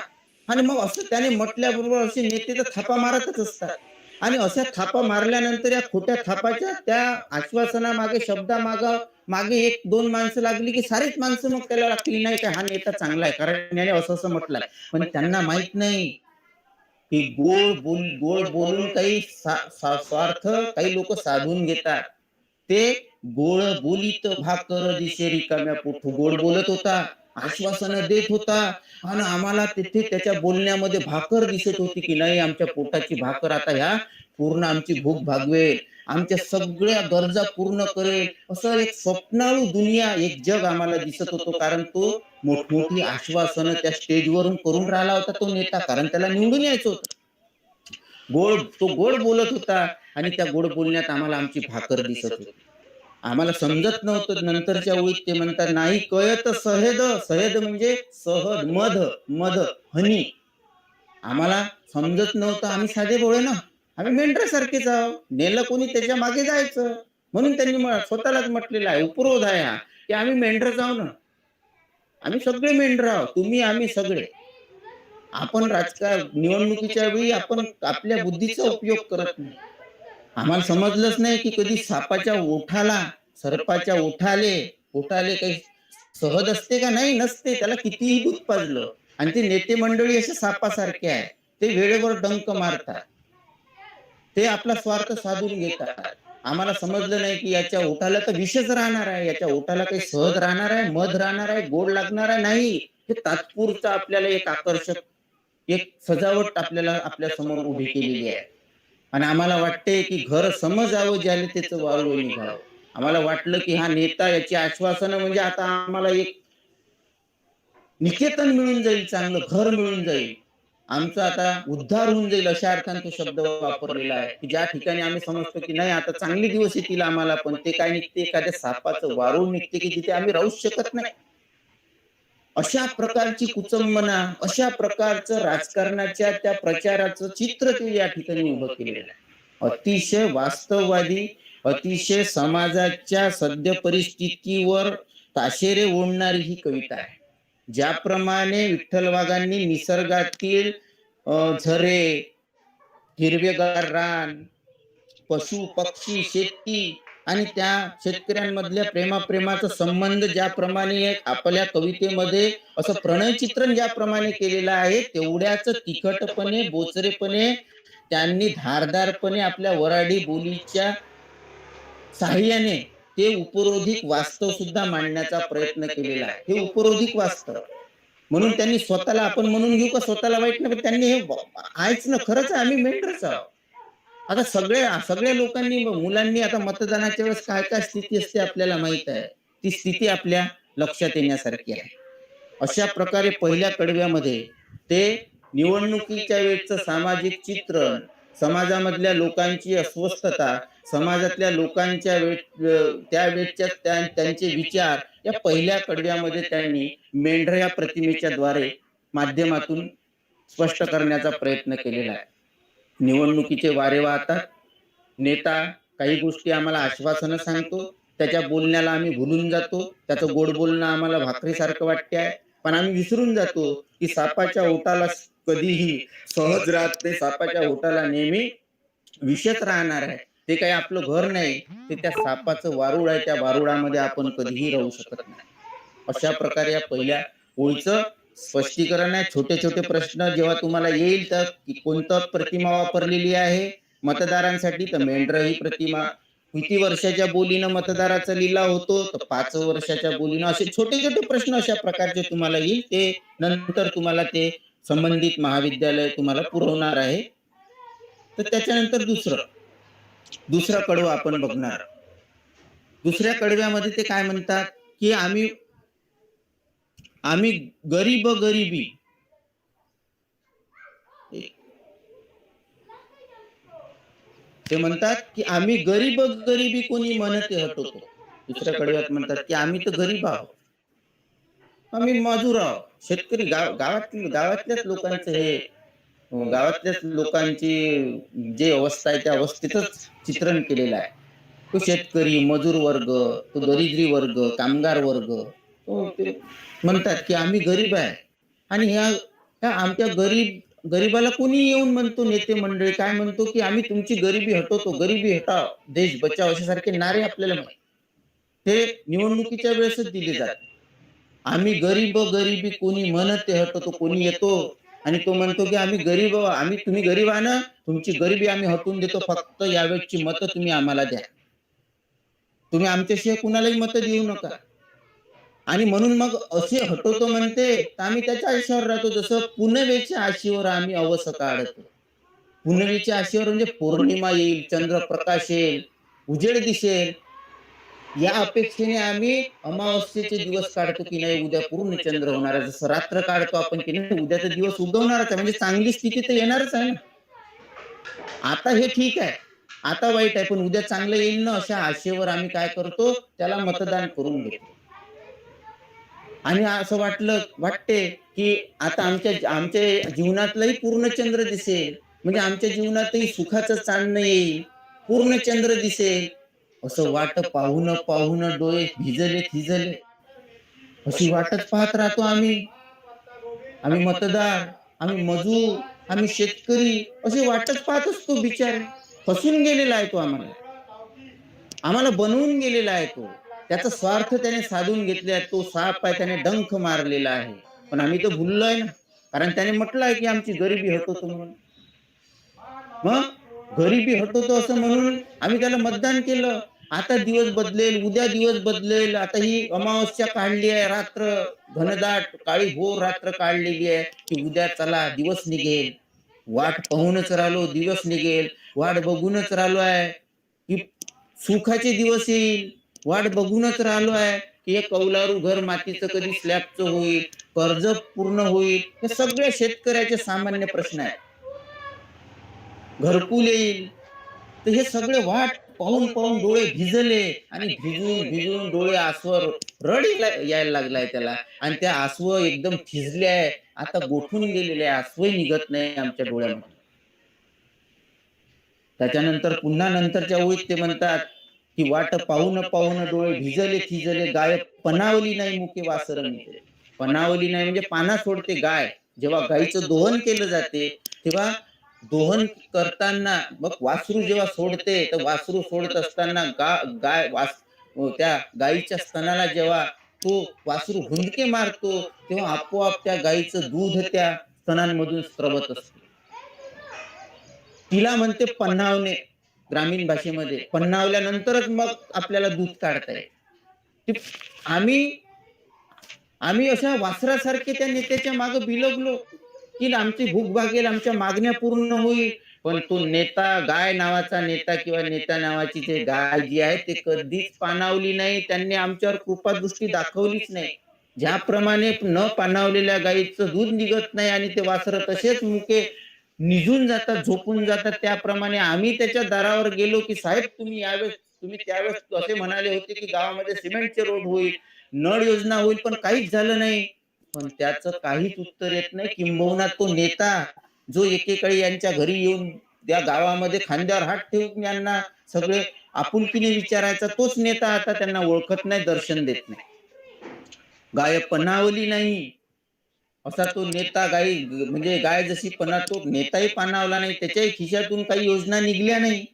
आणि मग असं त्याने म्हटल्याबरोबर असे नेते तर थापा मारतच असतात. आणि अशा थापा मारल्यानंतर या खोट्या थापाच्या त्या आश्वासनामागे शब्दामागे मागे एक दोन माणसं लागली की सारीच माणसं मग त्याला लागतील, नाही का हा नेता चांगला आहे कारण याने असं असं म्हटलंय. पण त्यांना माहित नाही की गोड बोलून काही स्वार्थ काही लोक साधून घेतात. ते गोड बोलीत भाकर दिशे रिकाम्या पोट, गोड बोलत होता, आश्वासनं देत होता, आणि आम्हाला तिथे त्याच्या बोलण्यामध्ये भाकर दिसत होती की नाही आमच्या पोटाची भाकर आता ह्या पूर्ण आमची भूक भागवेल, आमच्या सगळ्या गरजा पूर्ण करेल, असं एक स्वप्नाळू दुनिया एक जग आम्हाला दिसत होतो. कारण तो मोठमोठी आश्वासनं त्या स्टेजवरून करून राहिला होता तो नेता, कारण त्याला निवडून यायचं होतं. तो गोड बोलत होता आणि त्या गोड बोलण्यात आम्हाला आमची भाकर दिसत होती. आम्हाला समजत नव्हतं. नंतरच्या ओळीत ते म्हणतात, नाही कळत सहेद, सहेद म्हणजे सहद, मध, मध, हनी. आम्हाला समजत नव्हतं, आम्ही साधे भोळे ना, आम्ही मेंढरासारखेच आहोत, नेलं कोणी त्याच्या मागे जायचं. म्हणून त्यांनी स्वतःलाच म्हटलेलं आहे, उपरोध आहे हा, की आम्ही मेंढर जाऊ ना, आम्ही सगळे मेंढर आहोत, तुम्ही आम्ही सगळे. आपण निवडणुकीच्या वेळी आपण आपल्या बुद्धीचा उपयोग करत नाही. आम्हाला समजलंच नाही की कधी सापाच्या ओठाला, सर्पाच्या ओठाले, ओठाले काही सहज असते का? नाही, नसते. त्याला कितीही दूध पाजलं. आणि ते नेते मंडळी असे सापासारखे आहे, ते वेळेवर डंक मारतात, ते आपला स्वार्थ साधून घेतात. आम्हाला समजलं नाही की याच्या ओठाला तर विषच राहणार आहे, याच्या ओठाला काही सहज राहणार आहे, मध राहणार आहे, गोड लागणार आहे. नाही, हे तात्पुरतं आपल्याला एक आकर्षक एक सजावट आपल्याला आपल्या समोर उभी केलेली आहे. आणि आम्हाला वाटते की घर समजावं ज्याने त्याचं वाळू निघावं. आम्हाला वाटलं की हा नेता याची आश्वासनं म्हणजे आता आम्हाला एक निकेतन मिळून जाईल, चांगलं घर मिळून जाईल, आमचा आता उद्धार होऊन जाईल, अशा अर्थाने तो शब्द वापरलेला आहे, की ज्या ठिकाणी आम्ही समजतो की नाही आता चांगले दिवस येतील आम्हाला, पण ते काय निघते, एखाद्या सापाचं वारूळ निघते की जिथे आम्ही राहूच शकत नाही. अशा प्रकारची कुचंबना, अशा प्रकारचं राजकारणाच्या त्या प्रचाराचं चित्र ते या ठिकाणी उभं केलेलं आहे. अतिशय वास्तववादी, अतिशय समाजाच्या सद्य परिस्थितीवर ताशेरे ओढणारी ही कविता आहे. ज्याप्रमाणे विठ्ठल वाघांनी निसर्गातील झरे, हिरवेगार रान, पशु पक्षी, शेती आणि त्या शेतकऱ्यांमधल्या प्रेमाचा संबंध ज्याप्रमाणे आपल्या कवितेमध्ये असं प्रणय चित्रण ज्याप्रमाणे केलेलं आहे, तेवढ्याच तिखटपणे, बोचरेपणे त्यांनी धारदारपणे आपल्या वराडी बोलीच्या साहाय्याने ते उपरोधिक वास्तव सुद्धा मांडण्याचा प्रयत्न केलेला आहे. हे उपरोधिक वास्तव म्हणून त्यांनी स्वतःला, आपण म्हणून घेऊ का स्वतःला वाईट नाही, पण त्यांनी हे आहेच ना, खरंच आहे, आम्ही मेंढरच आहोत. आता सगळ्या लोकांनी, मुलांनी आता मतदानाच्या वेळेस काय काय स्थिती असते आपल्याला माहित आहे. ती स्थिती आपल्या लक्षात येण्यासारखी आहे. अशा प्रकारे पहिल्या कडव्यामध्ये ते निवडणुकीच्या वेळचं सामाजिक चित्रण, समाजामधल्या लोकांची अस्वस्थता, समाजातल्या लोकांच्या त्यावेळेच्या त्यांचे विचार या पहिल्या कडव्यामध्ये त्यांनी मेंढरा प्रतिमेच्या द्वारे माध्यमातून स्पष्ट करण्याचा प्रयत्न केलेला आहे. निवडणुकीचे वारे वाहतात, नेता काही गोष्टी आम्हाला आश्वासनं सांगतो, त्याच्या बोलण्याला आम्ही भुलून जातो. त्याचं गोड बोलणं आम्हाला भाकरीसारखं वाटते आहे, पण आम्ही विसरून जातो की सापाच्या ओठाला कधीही सहज राहत नाही. सापाच्या ओठाला नेहमी विषच राहणार आहे. ते काही आपलं घर नाही, ते त्या सापाचं वारूळ आहे. त्या वारुळामध्ये आपण कधीही राहू शकत नाही. अशा प्रकारे या पहिल्या ओळीचं स्पष्टीकरण आहे. छोटे-छोटे प्रश्न जेव्हा तुम्हाला येईल, तर कोणतं प्रतिमा वापरलेली आहे मतदारांसाठी, तर मेंढरं ही प्रतिमा. किती वर्षाच्या बोलीनं मतदाराचा लिलाव होतो, तर 5 वर्षाच्या बोलीनं. असे छोटे-छोटे प्रश्न अशा प्रकारचे तुम्हाला येईल. ते नंतर तुम्हाला ते संबंधित महाविद्यालय तुम्हाला पुरवणार आहे. तर त्याच्यानंतर दुसरं कडवं आपण बघणार. दुसऱ्या कडव्यामध्ये ते काय म्हणतात, की आम्ही आम्ही गरिबी. ते म्हणतात, की आम्ही गरिबी कोणी म्हणते हटवतो. दुसऱ्या कडव्यात म्हणतात, की आम्ही तर गरीब आहोत. आम्ही मजूर आहोत. शेतकरी गावातल्याच लोकांचं हे गावातल्याच लोकांची जे अवस्था आहे त्या अवस्थेतच चित्रण केलेलं आहे. तो शेतकरी, मजूर वर्ग, तो दरिद्री वर्ग, कामगार वर्ग, तो ते म्हणतात, की आम्ही गरीब आहे. आणि ह्या ह्या आमच्या गरिबाला कोणी येऊन म्हणतो, नेते मंडळी काय म्हणतो, की आम्ही तुमची गरिबी हटवतो, गरिबी हटाव, देश बचाव, अशासारखे नारे आपल्याला माहित. ते निवडणुकीच्या वेळेसच दिले जातात. आम्ही गरिबी कोणी म्हणते हटवतो. कोणी येतो आणि तो म्हणतो, की आम्ही गरीब, तुम्ही गरीब आहे ना, तुमची गरिबी आम्ही हटवून देतो, फक्त यावेळची मतं तुम्ही आम्हाला द्या. तुम्ही आमच्याशिवाय कुणालाही मतं देऊ नका. आणि म्हणून मग असे हटवतो म्हणते, तर आम्ही त्याच्या आशेवर राहतो. जसं पुनवेच्या आशेवर आम्ही अवस काढतो. पुनवेच्या आशेवर म्हणजे पौर्णिमा येईल, चंद्रप्रकाश येईल, उजेड दिसेल, या अपेक्षेने आम्ही अमावस्येचे दिवस काढतो, की नाही उद्या पूर्ण चंद्र होणार आहे. जसं रात्र काढतो आपण, की नाही उद्याचा दिवस उगवणारच आहे, म्हणजे चांगली स्थिती तर येणारच आहे ना. आता हे ठीक आहे, आता वाईट आहे, पण उद्या चांगलं येईल ना, अशा आशेवर आम्ही काय करतो, त्याला मतदान करून घेतो. आणि असं वाटते, की आता आमच्या जीवनातलाही पूर्ण चंद्र दिसेल, म्हणजे आमच्या जीवनातही सुखाचं चांदणं येईल, पूर्ण चंद्र दिसेल. असं पाहून डोळे थिजले. अशी वाटच पाहत राहतो आम्ही. आम्ही मतदार, आम्ही मजूर, आम्ही शेतकरी, अशी वाटच पाहत असतो. बिचारे फसून गेलेला आहे तो आम्हाला बनवून गेलेला आहे तो. त्याचा स्वार्थ त्याने साधून घेतला आहे. तो साप आहे, त्याने डंख मारलेला आहे. पण आम्ही तर भुललोय ना, कारण त्याने म्हटलंय, की आमची गरिबी हटवतो म्हणून. मग गरिबी हटवतो असं म्हणून आम्ही त्याला मतदान केलं. आता दिवस बदलेल, उद्या दिवस बदलेल. आता ही अमावस्या काढली आहे, रात्र घनदाट काळी घोर रात्र काढलेली आहे, की उद्या चला दिवस निघेल. वाट पाहूनच राहिलो, दिवस निघेल. वाट बघूनच राहिलो आहे, की सुखाचे दिवस येईल. वाट बघूनच राहिलो आहे, की हे कौलारू घर मातीचं कधी स्लॅबचं होईल, कर्ज पूर्ण होईल. हे सगळे शेतकऱ्याचे सामान्य प्रश्न आहेत. घरकुल येईल. तर हे सगळे वाट पाहून डोळे भिजले, आणि भिजून डोळे आसवर रड यायला लागलाय त्याला. आणि त्या आसव एकदम थिजले आहे, आता गोठून गेलेले आहे, आसवही निघत नाही आमच्या डोळ्यामध्ये. त्याच्यानंतर पुन्हा नंतरच्या ओळीत ते म्हणतात, की वाट पाहून डोळे भिजले थिजले, गाय पनावली नाही मुके वासर मिटे. पनावली नाही म्हणजे पाना सोडते गाय. जेव्हा गायीचं दोहन केलं जाते, तेव्हा दोहन करताना मग वासरू जेव्हा सोडते, तर वासरू सोडत असताना गाय त्या गायीच्या स्तनाला जेव्हा तो वासरू हुंदके मारतो, तेव्हा आपोआप त्या गायीचं दूध त्या स्तनांमधून स्रवत असते. तिला म्हणते पन्नावणे, ग्रामीण भाषेमध्ये. पन्नावल्यानंतरच मग आपल्याला दूध काढता येईल. आम्ही आम्ही अशा वासरासारखे त्या नेत्याच्या मागे बिलगलो, की आमची भूक भागेल, आमच्या मागण्या पूर्ण होईल. पण तो नेता, गाय नावाचा नेता किंवा नेता नावाची जे गाय जी आहे, ते कधीच पाणावली नाही. त्यांनी आमच्यावर कृपादृष्टी दाखवलीच नाही. ज्याप्रमाणे न पाणावलेल्या गायीचं दूध निघत नाही आणि ते वासरं तसेच मुके निघून जातात, झोपून जातात, त्याप्रमाणे आम्ही त्याच्या दारावर गेलो, की साहेब तुम्ही त्यावेळेस असे म्हणाले होते, की गावामध्ये सिमेंटचे रोड होईल, नळ योजना होईल, पण काहीच झालं नाही. पण त्याचं काहीच उत्तर येत नाही. किंबहुना तो नेता जो एकेकाळी यांच्या घरी येऊन त्या गावामध्ये खांद्यावर हात ठेवून यांना सगळे आपुलकीने विचारायचा तोच नेता आता त्यांना ओळखत नाही, दर्शन देत नाही. गाय पणावली नाही असा तो नेता, म्हणजे गाय जशी तो नेताही पाणावला नाही, त्याच्याही खिशातून काही योजना निघल्या नाही.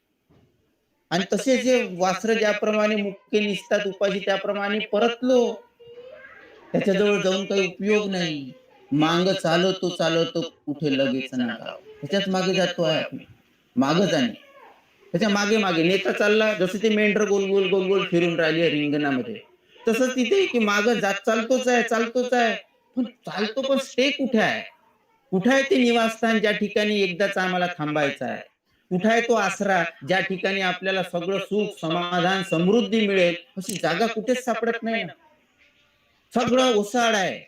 आणि तसे जे वासर ज्याप्रमाणे मुके निसतात उपाशी त्याप्रमाणे परतलो. त्याच्याजवळ जाऊन काही उपयोग नाही. मांग चालवतो चालवतो कुठे लगेच ना गाव. त्याच्याच मागे जातो आहे आपण. माग जाणे. त्याच्या मागे मागे नेता चालला, जसं ते मेंढर गोल गोल गोल गोल फिरून राहिली रिंगणामध्ये. तसंच तिथे की माग जात चालतोच आहे चालतोच आहे. पण चालतो पण स्टे कुठे आहे? कुठे आहे ते निवासस्थान ज्या ठिकाणी एकदाच आम्हाला थांबायचं आहे? कुठे आहे तो आसरा ज्या ठिकाणी आपल्याला सगळं सुख समाधान समृद्धी मिळेल? अशी जागा कुठेच सापडत नाही ना. सगळं ओसाड आहे.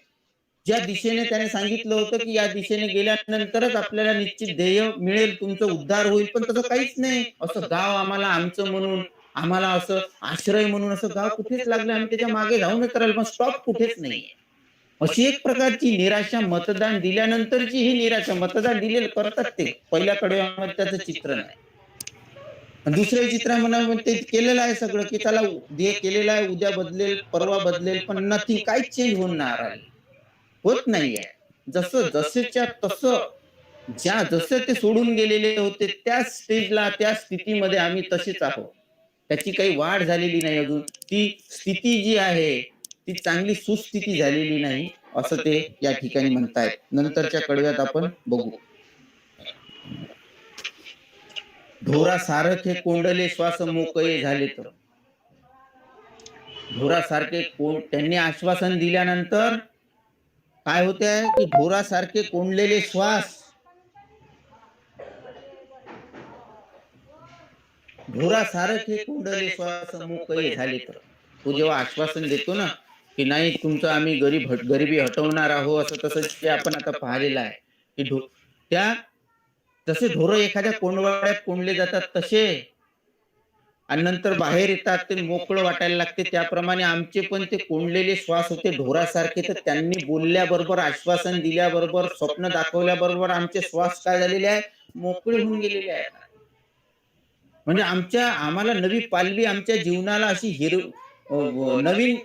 ज्या दिशेने त्याने सांगितलं होतं की या दिशेने गेल्यानंतरच आपल्याला निश्चित ध्येय मिळेल, तुमचा उद्धार होईल, पण तसं काहीच नाही. असं गाव आम्हाला आमचं म्हणून, आम्हाला असं आश्रय म्हणून असं गाव कुठेच लागलं. आम्ही त्याच्या मागे जाऊनच राहिलो, पण स्टॉप कुठेच नाहीये. अशी एक प्रकारची निराशा, मतदान दिल्यानंतरची ही निराशा. मतदान दिलेलं करतात ते, पहिल्याकडे त्याचं चित्र नाही. दुसरे चित्र म्हणा ते केलेलं आहे सगळं, की चला हे केलेलं आहे, उद्या बदलेल परवा बदलेल, पण नथिंग, काहीच चेंज होणार आहे, होत नाहीये. जसं जसेच्या तसं, जसं ते सोडून गेलेले होते त्या स्टेजला, त्या स्थितीमध्ये आम्ही तसेच आहोत. त्याची काही वाढ झालेली नाही अजून. ती स्थिती जी आहे ती चांगली सुस्थिती झालेली नाही, असं ते या ठिकाणी म्हणतायत. नंतरच्या कडव्यात आपण बघू. ढोरा सारखे कोंडले श्वास मोकळे झाले तर. ढोरासारखे त्यांनी आश्वासन दिल्यानंतर काय होते की ढोरासारखे कोंडलेले श्वास, ढोरासारखे कोंडले श्वास मोकळे झाले तर. तो जेव्हा आश्वासन देतो ना की नाही तुमचं आम्ही गरिबी हटवणार आहोत, असं तसं जे आपण आता पाहिलेलं आहे की त्या जसे ढोरं एखाद्या कोंडवाड्यात कोंडले जातात तसे, आणि नंतर बाहेर येतात ते मोकळं वाटायला लागते, त्याप्रमाणे आमचे पण ते कोंडलेले श्वास होते ढोरासारखे. तर त्यांनी बोलल्याबरोबर, आश्वासन दिल्याबरोबर, स्वप्न दाखवल्याबरोबर आमचे श्वास काय झालेले आहे, मोकळे होऊन गेलेले आहेत. म्हणजे आम्हाला नवी पालवी, आमच्या जीवनाला अशी नवीन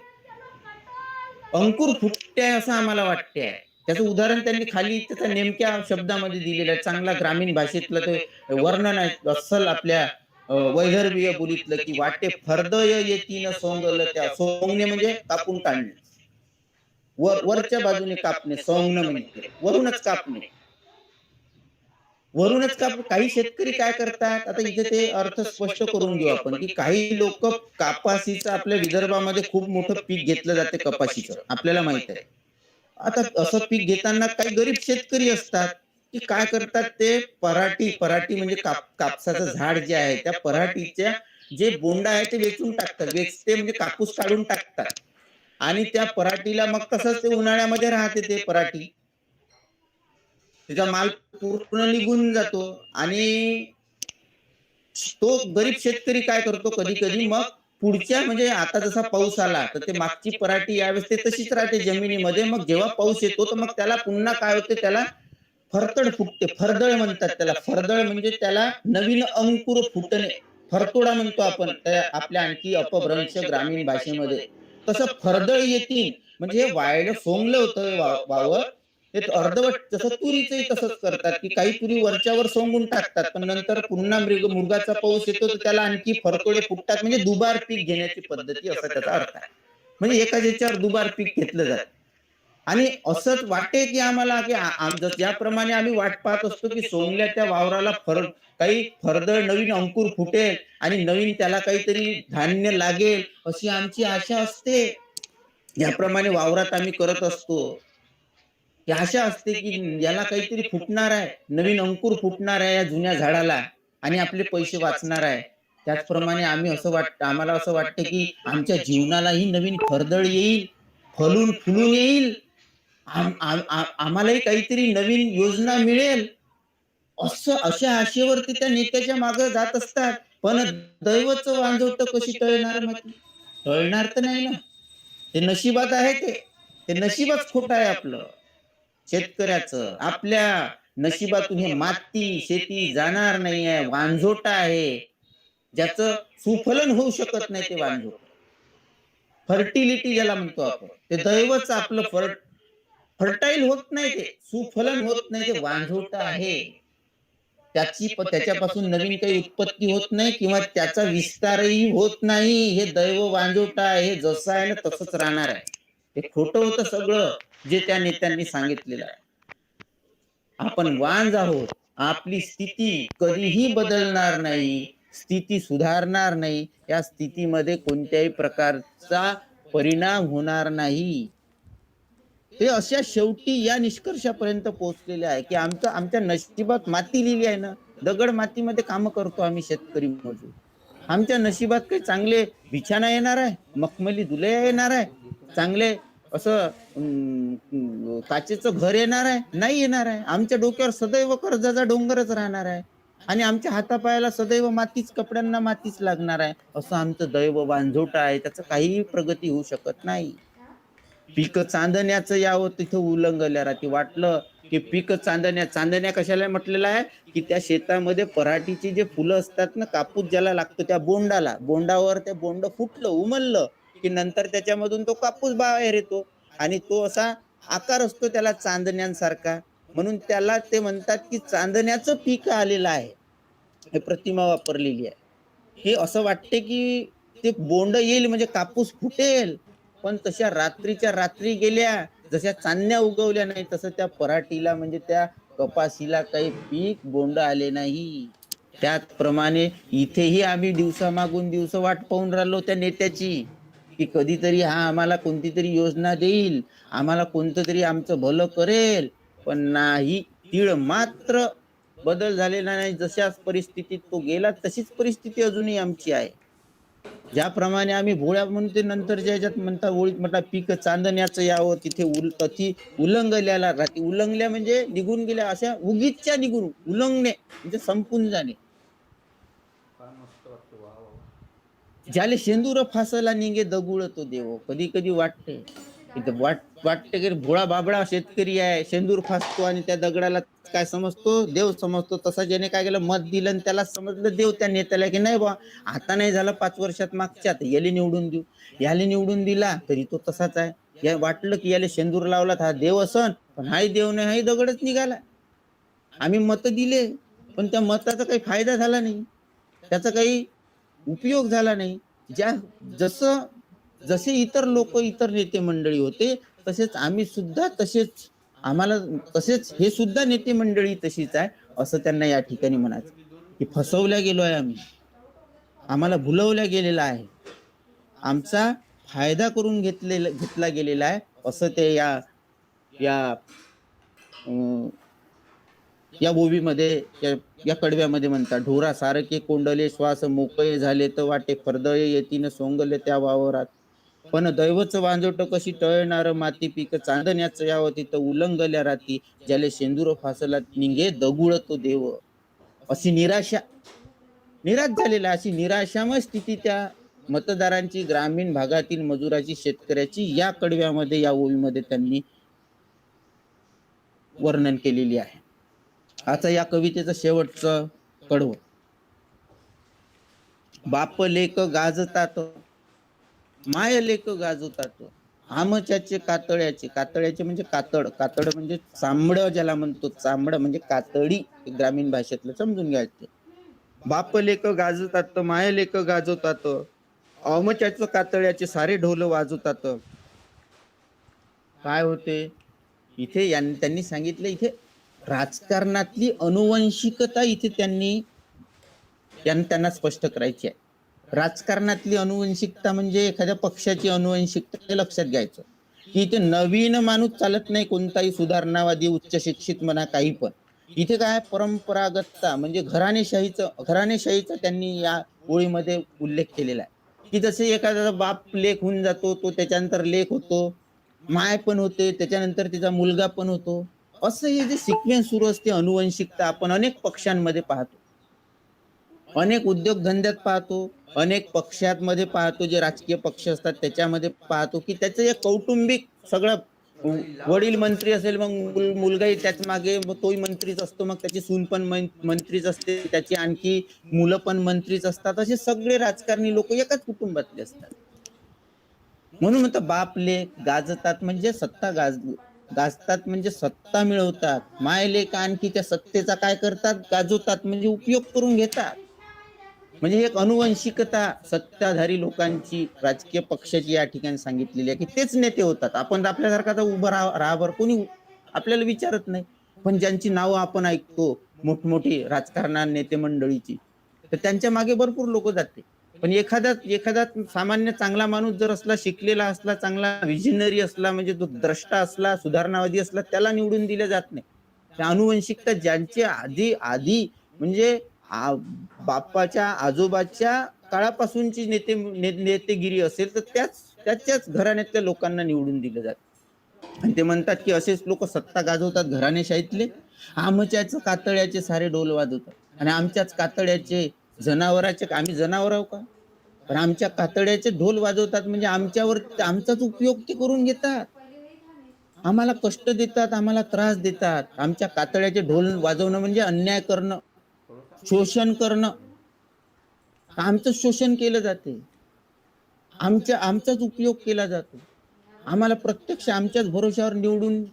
अंकुर फुटते असं आम्हाला वाटते. त्याचं उदाहरण त्यांनी खाली त्याच्या नेमक्या शब्दामध्ये दिलेलं आहे. चांगला ग्रामीण भाषेतलं ते वर्णन आहे, अस्सल आपल्या वैदर्भीय बोलीतलं, की वाटे फर्दय येतीन सोंगल त्या. सोंगणे म्हणजे कापून काढणे, वरच्या बाजूने कापणे, सोंगणं म्हणजे वरूनच कापणे, वरूनच काप. काही शेतकरी काय करतात, आता इथे ते अर्थ स्पष्ट करून घेऊ आपण, की काही लोक कापासीचं, आपल्या विदर्भामध्ये खूप मोठं पीक घेतलं जाते कपाशीचं, आपल्याला माहित आहे. आता असं पीक घेताना काही गरीब शेतकरी असतात की काय करतात, ते पराठी म्हणजे कापसाचं झाड जे आहे त्या पराठीच्या जे बोंड आहे ते वेचून टाकतात. वेचते म्हणजे कापूस काढून टाकतात, आणि त्या पराठीला मग तसंच ते उन्हाळ्यामध्ये राहते ते पराठी, त्याचा माल पूर्ण निघून जातो. आणि तो गरीब शेतकरी काय करतो, कधी कधी मग पुढच्या, म्हणजे आता जसा पाऊस आला तर ते मागची पराठी यावेळेस ते तशीच राहते जमिनीमध्ये. मग जेव्हा पाऊस येतो तर मग त्याला पुन्हा काय होते, त्याला फरतड फुटते, फरदळ म्हणतात त्याला. फरदळ म्हणजे त्याला नवीन अंकुर फुटणे, फरतोडा म्हणतो आपण आपल्या आणखी अपभ्रंश ग्रामीण भाषेमध्ये. तसं फरदळ येतील, म्हणजे हे वायलं सोंगलं होतं वावर, ते अर्धवट. जसं तुरीचंही तसंच करतात, की काही तुरी वरच्यावर सोंगून टाकतात, पण नंतर पुन्हा मृगाचा पाऊस येतो तर त्याला आणखी फरतोडे फुटतात. म्हणजे दुबार पीक घेण्याची पद्धती, असा त्याचा अर्थ आहे. म्हणजे एका याच्यावर दुबार पीक घेतलं जातं. आणि असंच वाटते की आम्हाला, की ज्याप्रमाणे आम्ही वाट पाहत असतो की सोंगल्या त्या वावराला काही फरदळ नवीन अंकुर फुटेल आणि नवीन त्याला काहीतरी धान्य लागेल, अशी आमची आशा असते. याप्रमाणे वावरात आम्ही करत असतो, की आशा असते की याला काहीतरी फुटणार आहे, नवीन अंकुर फुटणार आहे या जुन्या झाडाला, आणि आपले पैसे वाचणार आहे. त्याचप्रमाणे आम्हाला असं वाटतं की आमच्या जीवनालाही नवीन फरदळ येईल, फलून फुलून येईल, आम्हालाही काहीतरी नवीन योजना मिळेल, असं अशा आशेवरती त्या नेत्याच्या मागे जात असतात. पण दैवच वांझवट कशी टळणार, मग टळणार तर नाही ना. ते नशिबात आहे, ते नशीबच खोटं आहे आपलं शेतकऱ्याचं. आपल्या नशिबातून हे माती शेती जाणार नाहीये, वांझोटा आहे. ज्याचं सुफलन होऊ शकत नाही ते वांझोट. फर्टिलिटी ज्याला म्हणतो आपण, ते दैवच आपलं फर्टाईल होत नाही, ते सुफलन होत नाही, ते वांझोट आहे. त्याच्यापासून नवीन काही उत्पत्ती होत नाही किंवा त्याचा विस्तारही होत नाही. हे दैव वांझोट आहे, हे जसं आहे ना तसंच राहणार आहे. हे खोटं होतं सगळं जे त्या नेत्यांनी सांगितलेलं आहे. आपण वांझ आहोत. आपली स्थिती कधीही बदलणार नाही, स्थिती सुधारणार नाही. या स्थितीमध्ये कोणत्याही प्रकारचा परिणाम होणार नाही. ते अशा शेवटी या निष्कर्षापर्यंत पोहोचलेले आहे की आमच्या नशिबात माती लिहिली आहे ना. दगड मातीमध्ये काम करतो आम्ही शेतकरी मजूर. आमच्या नशिबात काही चांगले बिछाना येणार आहे, मखमली दुलया येणार आहे, चांगले असं काचेचं घर येणार आहे? नाही येणार आहे. आमच्या डोक्यावर सदैव कर्जाचा डोंगरच राहणार आहे आणि आमच्या हातापायाला सदैव मातीच, कपड्यांना मातीच लागणार आहे. असं आमचं दैव वांझोट आहे, त्याचं काहीही प्रगती होऊ शकत नाही. पीक चांदण्याचं यावं तिथं उल्लंघल्या राहते. वाटलं की पीक चांदण्या कशाला म्हटलेलं आहे की त्या शेतामध्ये पराठीची जे फुलं असतात ना, कापूस ज्याला लागतो त्या बोंडावर ते बोंड फुटलं, उमललं की नंतर त्याच्यामधून तो कापूस बाहेर येतो आणि तो असा आकार असतो त्याला चांदण्यांसारखा. म्हणून त्याला ते म्हणतात की चांदण्याचं पीक आलेलं आहे. हे प्रतिमा वापरलेली आहे. हे असं वाटते की ते बोंड येईल म्हणजे कापूस फुटेल, पण तशा रात्रीच्या रात्री गेल्या, जशा चांदण्या उगवल्या नाही, तसं त्या पराठीला म्हणजे त्या कपाशीला काही पीक बोंड आले नाही. त्याचप्रमाणे इथेही आम्ही दिवसामागून दिवस वाट पाहून राहिलो त्या नेत्याची, की कधीतरी हा आम्हाला कोणती तरी योजना देईल, आम्हाला कोणतं तरी आमचं भलं करेल, पण नाही. तीळ मात्र बदल झालेला नाही. जशाच परिस्थितीत तो गेला तशीच परिस्थिती अजूनही आमची आहे. ज्याप्रमाणे आम्ही भोळ्या म्हणते नंतरच्या याच्यात म्हणता ओळीत म्हटला पीक चांदण्याचं यावं तिथे तथी उल्लंघल्याला राहते. उल्लंघल्या म्हणजे निघून गेल्या, अशा उगीच्या निघून, उल्लंघणे म्हणजे संपून जाणे. ज्याले शेंदूर फासला निघे दगुळ तो देव. कधी कधी वाटते वाटते की भोळा बाबळा शेतकरी आहे, शेंदूर फासतो आणि त्या दगडाला काय समजतो, देव समजतो. तसा ज्याने काय केलं, मत दिलं आणि त्याला समजलं देव त्या नेत्याला की नाही बा, आता नाही झालं 5 वर्षात मागच्या, तर याले निवडून देऊ. याले निवडून दिला तरी तो तसाच आहे. या वाटलं की याले शेंदूर लावला हा देव असन, पण हाही देव नाही, हाही दगडच निघाला. आम्ही मत दिले पण त्या मताचा काही फायदा झाला नाही, त्याचा काही उपयोग झाला नाही. ज्या जसं जसे इतर लोक, इतर नेते मंडळी होते, तसेच आम्ही सुद्धा तसेच, आम्हाला तसेच हे सुद्धा नेते मंडळी तशीच आहे, असं त्यांना या ठिकाणी म्हणायचं. की फसवल्या गेलो आहे आम्ही, आम्हाला भुलवल्या गेलेला आहे, आमचा फायदा करून घेतला गेलेला आहे, असं ते या या या ओवीमध्ये या कडव्यामध्ये म्हणतात. ढोरा सारखे कोंडले श्वास मोकळे झाले तर वाटे फरदळे येतीन सोंगले त्या वावरात. पण दैवच वांजोट कशी टळणार माती पीक चांदण्याचं यावं तिथं उल्लंघल्या राती. ज्याले शेंदूर फासला निघे दगुळ तो देव. अशी निराश झालेला, अशी निराशामय स्थिती त्या मतदारांची, ग्रामीण भागातील मजुराची, शेतकऱ्याची या कडव्यामध्ये, या ओवीमध्ये त्यांनी वर्णन केलेली आहे. आता या कवितेचं शेवटचं कडवं. बाप लेक गाजतात, माय लेक गाजवतात, आमच्याचे कातळ्याचे म्हणजे कातड म्हणजे चांबड ज्याला म्हणतो, चांबड म्हणजे कातडी, ग्रामीण भाषेतलं समजून घ्यायचं. बाप लेक गाजतात, माय लेक गाजवतात, आमच्याचं कातळ्याचे सारे ढोल वाजवतात. काय होते इथे, त्यांनी सांगितलं इथे राजकारणातली अनुवंशिकता इथे त्यांना स्पष्ट करायची आहे. राजकारणातली अनुवंशिकता म्हणजे एखाद्या पक्षाची अनुवंशिकता, हे लक्षात घ्यायचं की इथे नवीन माणूस चालत नाही, कोणताही सुधारणावादी, उच्च शिक्षित म्हणा, काही पण. इथे काय परंपरागतता म्हणजे घराणेशाहीचा त्यांनी या ओळीमध्ये उल्लेख केलेला आहे. की जसे एखादा बाप लेख होऊन जातो, तो त्याच्यानंतर लेख होतो, माय पण होते, त्याच्यानंतर तिचा मुलगा पण होतो. असं हे जे सिक्वेन्स सुरू असते, अनुवंशिकता आपण अनेक पक्षांमध्ये पाहतो, अनेक उद्योगधंद्यात पाहतो, अनेक पक्षांमध्ये पाहतो, जे राजकीय पक्ष असतात त्याच्यामध्ये पाहतो की त्याचं एक कौटुंबिक सगळं वडील मंत्री असेल मग मुलगाही त्याच मागे, मग तोही मंत्रीच असतो, मग त्याची सून पण मंत्रीच असते, त्याची आणखी मुलं पण मंत्रीच असतात. असे सगळे राजकारणी लोक एकाच कुटुंबातले असतात. म्हणून म्हणतात बाप लेक गाजतात म्हणजे सत्ता गाजतात म्हणजे सत्ता मिळवतात. माय लेक आणखी त्या सत्तेचा काय करतात, गाजवतात म्हणजे उपयोग करून घेतात. म्हणजे एक अनुवंशिकता सत्ताधारी लोकांची, राजकीय पक्षाची या ठिकाणी सांगितलेली आहे की तेच नेते होतात. आपण आपल्यासारखा तर उभं राहावर कोणी आपल्याला विचारत नाही. पण ज्यांची नावं आपण ऐकतो, मोठमोठी राजकारणात नेते मंडळीची, तर त्यांच्या मागे भरपूर लोक जाते. पण एखादा सामान्य चांगला माणूस जर असला, शिकलेला असला, चांगला विजनरी असला, म्हणजे तो द्रष्टा असला, सुधारणावादी असला, त्याला निवडून दिले जात नाही. त्या अनुवंशिकता ज्यांचे आधी आधी म्हणजे बाप्पाच्या आजोबाच्या काळापासूनची नेतेगिरी असेल, तर त्याच्याच घराण्यातल्या लोकांना निवडून दिलं जातं. आणि ते म्हणतात की असेच लोक सत्ता गाजवतात घराणेशाहीतले. आमच्याच कातळ्याचे सारे डोल वाजवतात आणि आमच्याच कातळ्याचे जनावराचे, आम्ही जनावर आहो का? पण आमच्या कातळ्याचे ढोल वाजवतात म्हणजे आमच्यावर आमचाच उपयोग ते करून घेतात. आम्हाला कष्ट देतात, आम्हाला त्रास देतात. आमच्या कातळ्याचे ढोल वाजवणं म्हणजे अन्याय करणं, शोषण करणं. आमचं शोषण केलं जाते, आमचाच उपयोग केला जातो. आम्हाला प्रत्यक्ष आमच्याच भरोश्यावर निवडून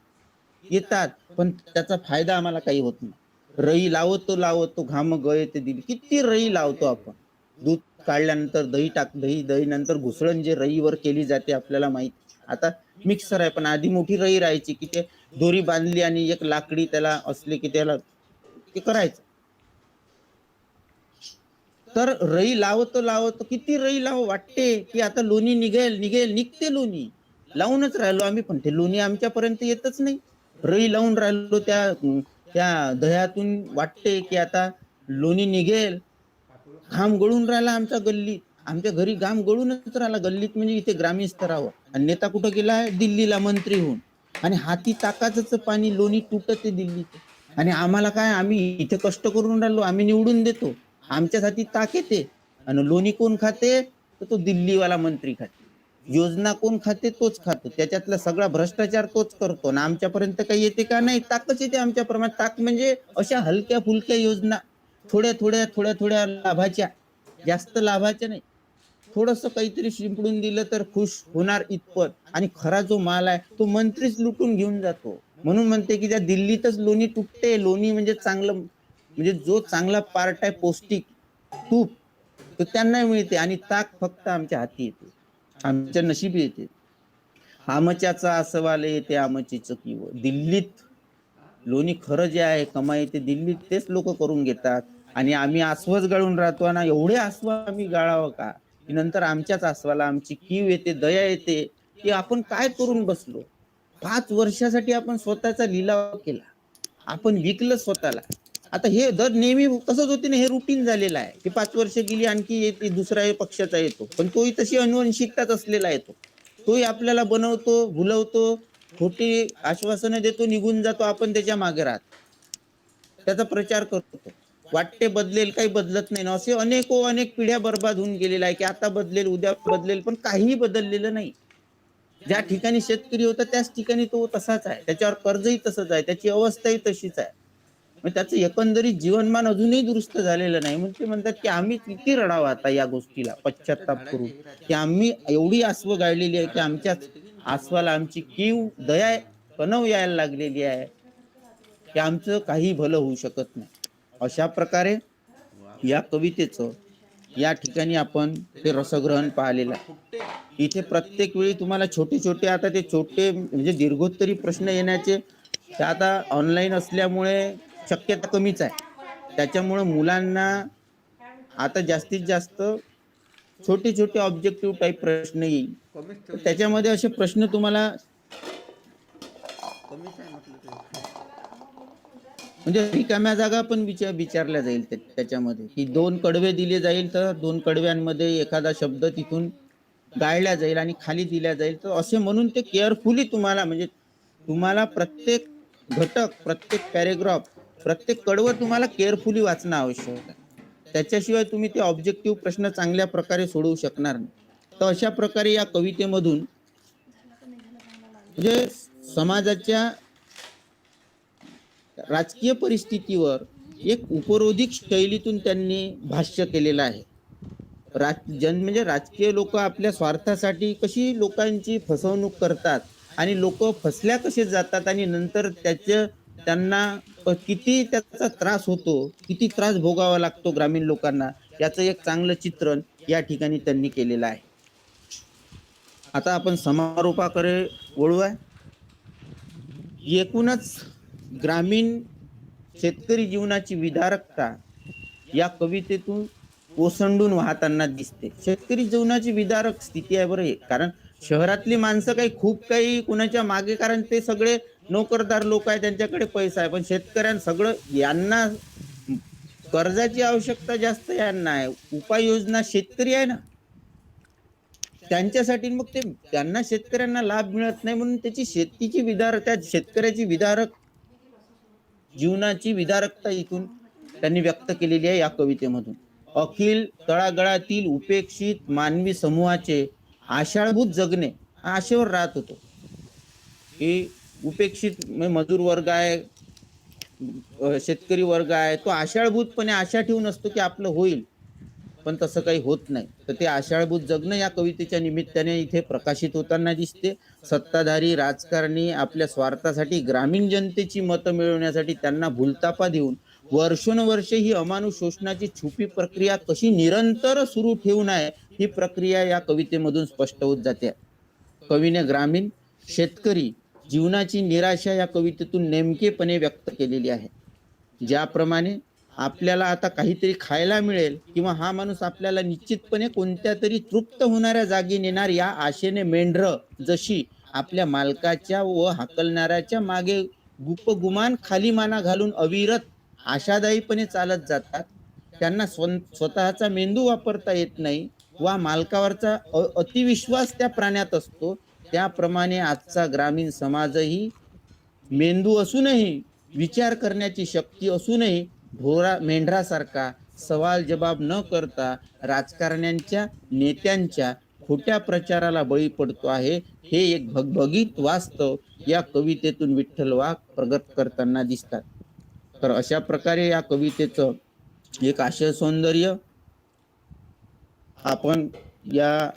येतात, पण त्याचा फायदा आम्हाला काही होत नाही. रई लावतो घाम गळे ते दिली. किती रई लावतो आपण. दूध काढल्यानंतर दही नंतर घुसळण जे रईवर केली जाते आपल्याला माहित. आता मिक्सर आहे, पण आधी मोठी रई राहायची की ते दोरी बांधली आणि एक लाकडी त्याला असले की त्याला ते करायचं. तर रई लावतो किती रई लाव वाटते की आता लोणी निघते लोणी. लावूनच राहिलो आम्ही, पण ते लोणी आमच्यापर्यंत येतच नाही. रई लावून राहिलो त्या त्या दह्यातून, वाटते की आता लोणी निघेल. घाम गळून राहिला आमच्या गल्लीत, आमच्या घरी घाम गळूनच राहिला गल्लीत, म्हणजे इथे ग्रामीण स्तरावर. आणि नेता कुठं गेला आहे? दिल्लीला मंत्री होऊन. आणि हाती ताकाच पाणी लोणी तुटत दिल्लीत. आणि आम्हाला काय, आम्ही इथे कष्ट करून राहिलो, आम्ही निवडून देतो, आमच्या हाती ताक येते. आणि लोणी कोण खाते? तर तो दिल्लीवाला मंत्री खाते. योजना कोण खाते? तोच खातो. त्याच्यातला सगळा भ्रष्टाचार तोच करतो. आणि आमच्यापर्यंत काही येते का? नाही, ताकच येते आमच्या प्रमाणात. ताक म्हणजे अशा हलक्या फुलक्या योजना, थोड्या लाभाच्या, जास्त लाभाच्या नाही. थोडस काहीतरी शिंपडून दिलं तर खुश होणार इतपत. आणि खरा जो माल आहे तो मंत्रीच लुटून घेऊन जातो. म्हणून म्हणते की त्या दिल्लीतच लोणी तुटते. लोणी म्हणजे चांगलं, म्हणजे जो चांगला पार्ट आहे पौष्टिक तूप, तो त्यांना मिळते. आणि ताक फक्त आमच्या हाती येते, आमच्या नशिबी येते. आमच्याचा असवाले येते आमची चकीवर. दिल्लीत लोणी खरं जे आहे कमाई, ते दिल्लीत तेच लोक करून घेतात. आणि आम्ही आस्वच गाळून राहतो ना. एवढे आस्व आम्ही गाळावं का की नंतर आमच्याच आस्वाला आमची कीव येते, दया येते की आपण काय करून बसलो. 5 वर्षासाठी आपण स्वतःचा लिलाव केला, आपण विकलं स्वतःला. आता हे दर नेहमी तसंच होते ना, हे रुटीन झालेलं आहे की 5 वर्ष गेली आणखी दुसरा पक्षाचा येतो, पण तोही तशी अनुवंशिकताच असलेला येतो. तोही आपल्याला बनवतो, भुलवतो, खोटी आश्वासनं देतो, निघून जातो. आपण त्याच्या मागे राहत, त्याचा प्रचार करतो. वाटते बदलेल, काही बदलत नाही ना. असे अनेक पिढ्या बर्बाद होऊन गेलेल्या आहे की आता बदलेल, उद्या बदलेल, पण काहीही बदललेलं नाही. ज्या ठिकाणी शेतकरी होता त्याच ठिकाणी तो तसाच आहे, त्याच्यावर कर्जही तसंच आहे, त्याची अवस्थाही तशीच आहे. मग त्याचं एकंदरीत जीवनमान अजूनही दुरुस्त झालेलं नाही. मग ते म्हणतात की आम्ही किती रडावं आता या गोष्टीला पश्चाताप करून, की आम्ही एवढी आसवं गाळलेली आहे की आमच्याच आसवाला आमची कीव, दया, कणव यायला लागलेली आहे की आमचं काही भलं होऊ शकत नाही. अशा प्रकारे या कवितेचं या ठिकाणी आपण ते रसग्रहण पाहिलेलं आहे. इथे प्रत्येक वेळी तुम्हाला छोटे आता ते छोटे म्हणजे दीर्घोत्तरी प्रश्न येण्याचे, ते आता ऑनलाईन असल्यामुळे शक्यता कमीच आहे. त्याच्यामुळे मुलांना आता जास्तीत जास्त छोटे ऑब्जेक्टिव्ह टाईप प्रश्न येईल. त्याच्यामध्ये असे प्रश्न तुम्हाला म्हणजे रिकाम्या जागा पण विचारल्या जाईल त्याच्यामध्ये, की 2 कडवे दिले जाईल, तर 2 कडव्यांमध्ये एखादा शब्द तिथून गाळल्या जाईल आणि खाली दिल्या जाईल. तर असे म्हणून ते केअरफुली तुम्हाला, म्हणजे तुम्हाला प्रत्येक घटक, प्रत्येक पॅरेग्राफ, प्रत्येक कडवं तुम्हाला केअरफुली वाचणं आवश्यक आहे. त्याच्याशिवाय तुम्ही ते ऑब्जेक्टिव्ह प्रश्न चांगल्या प्रकारे सोडवू शकणार नाही. तर अशा प्रकारे या कवितेमधून म्हणजे समाजाच्या राजकीय परिस्थितीवर एक उपरोधिक शैलीतून त्यांनी भाष्य केलेलं आहे. म्हणजे राजकीय लोक आपल्या स्वार्थासाठी कशी लोकांची फसवणूक करतात आणि लोक फसल्या कसे जातात आणि नंतर त्यांना किती त्याचा त्रास होतो, किती त्रास भोगावा लागतो ग्रामीण लोकांना, याचं एक चांगलं चित्रण या ठिकाणी त्यांनी केलेलं आहे. आता आपण समारोपाकडे वळूया. एकूणच ग्रामीण शेतकरी जीवनाची विदारकता या कवितेतून ओसंडून वाहताना दिसते. शेतकरी जीवनाची विदारक स्थिती आहे बरं हे, कारण शहरातली माणसं खूप काही कुणाच्या मागे, कारण ते सगळे नोकरदार लोक आहे, त्यांच्याकडे पैसा आहे. पण सगळं यांना कर्जाची आवश्यकता जास्त यांना आहे. उपाययोजना शेतकरी आहे ना त्यांच्यासाठी, मग त्यांना शेतकऱ्यांना लाभ मिळत नाही, म्हणून त्या शेतकऱ्याची विदारक जीवनाची विदारकता इथून त्यांनी व्यक्त केलेली आहे या कवितेमधून. अखिल तळागळातील उपेक्षित मानवी समूहाचे आषाढभूत जगणे आशेवर राहत होतो. हे उपेक्षित मजूर वर्ग आहे, शेतकरी वर्ग आहे, तो आषाढभूतपणे आशा ठेवून असतो की आपलं होईल, पण तसं काही होत नाही. तर ते आषाढभूत जगणं या कवितेच्या निमित्ताने इथे प्रकाशित होताना दिसते. सत्ताधारी राजकारणी आपल्या स्वार्थासाठी ग्रामीण जनतेची मतं मिळवण्यासाठी त्यांना भूलतापा देऊन वर्षोनवर्षे ही अमानुष शोषणाची छुपी प्रक्रिया कशी निरंतर सुरू ठेवू नये, ही प्रक्रिया या कवितेमधून स्पष्ट होत जाते. कवीने ग्रामीण शेतकरी जीवनाची निराशा या कवितेतून नेमकेपणे व्यक्त केलेली आहे. ज्याप्रमाणे आपल्याला आता काहीतरी खायला मिळेल किंवा हा माणूस आपल्याला निश्चितपणे कोणत्या तरी तृप्त होणाऱ्या जागी नेणार या आशेने मेंढरं जशी आपल्या मालकाच्या व हाकलणाऱ्याच्या मागे गुपगुमान खाली माना घालून अविरत आशादायीपणे चालत जातात, त्यांना स्वतःचा मेंदू वापरता येत नाही वा मालकावरचा अतिविश्वास त्या प्राण्यात असतो, त्याप्रमाणे आजचा ग्रामीण समाजही मेंदू असूनही, विचार करण्याची शक्ती असूनही मेंढरासारखा सवाल जबाब न करता राजकारण्यांच्या नेत्यांच्या खोट्या प्रचाराला बळी पडतो आहे. हे एक भगभगीत वास्तव या कवितेतून विठ्ठल वाघ प्रगट करताना दिसतात. तर अशा प्रकारे या कवितेचं एक आशय सौंदर्य आपण या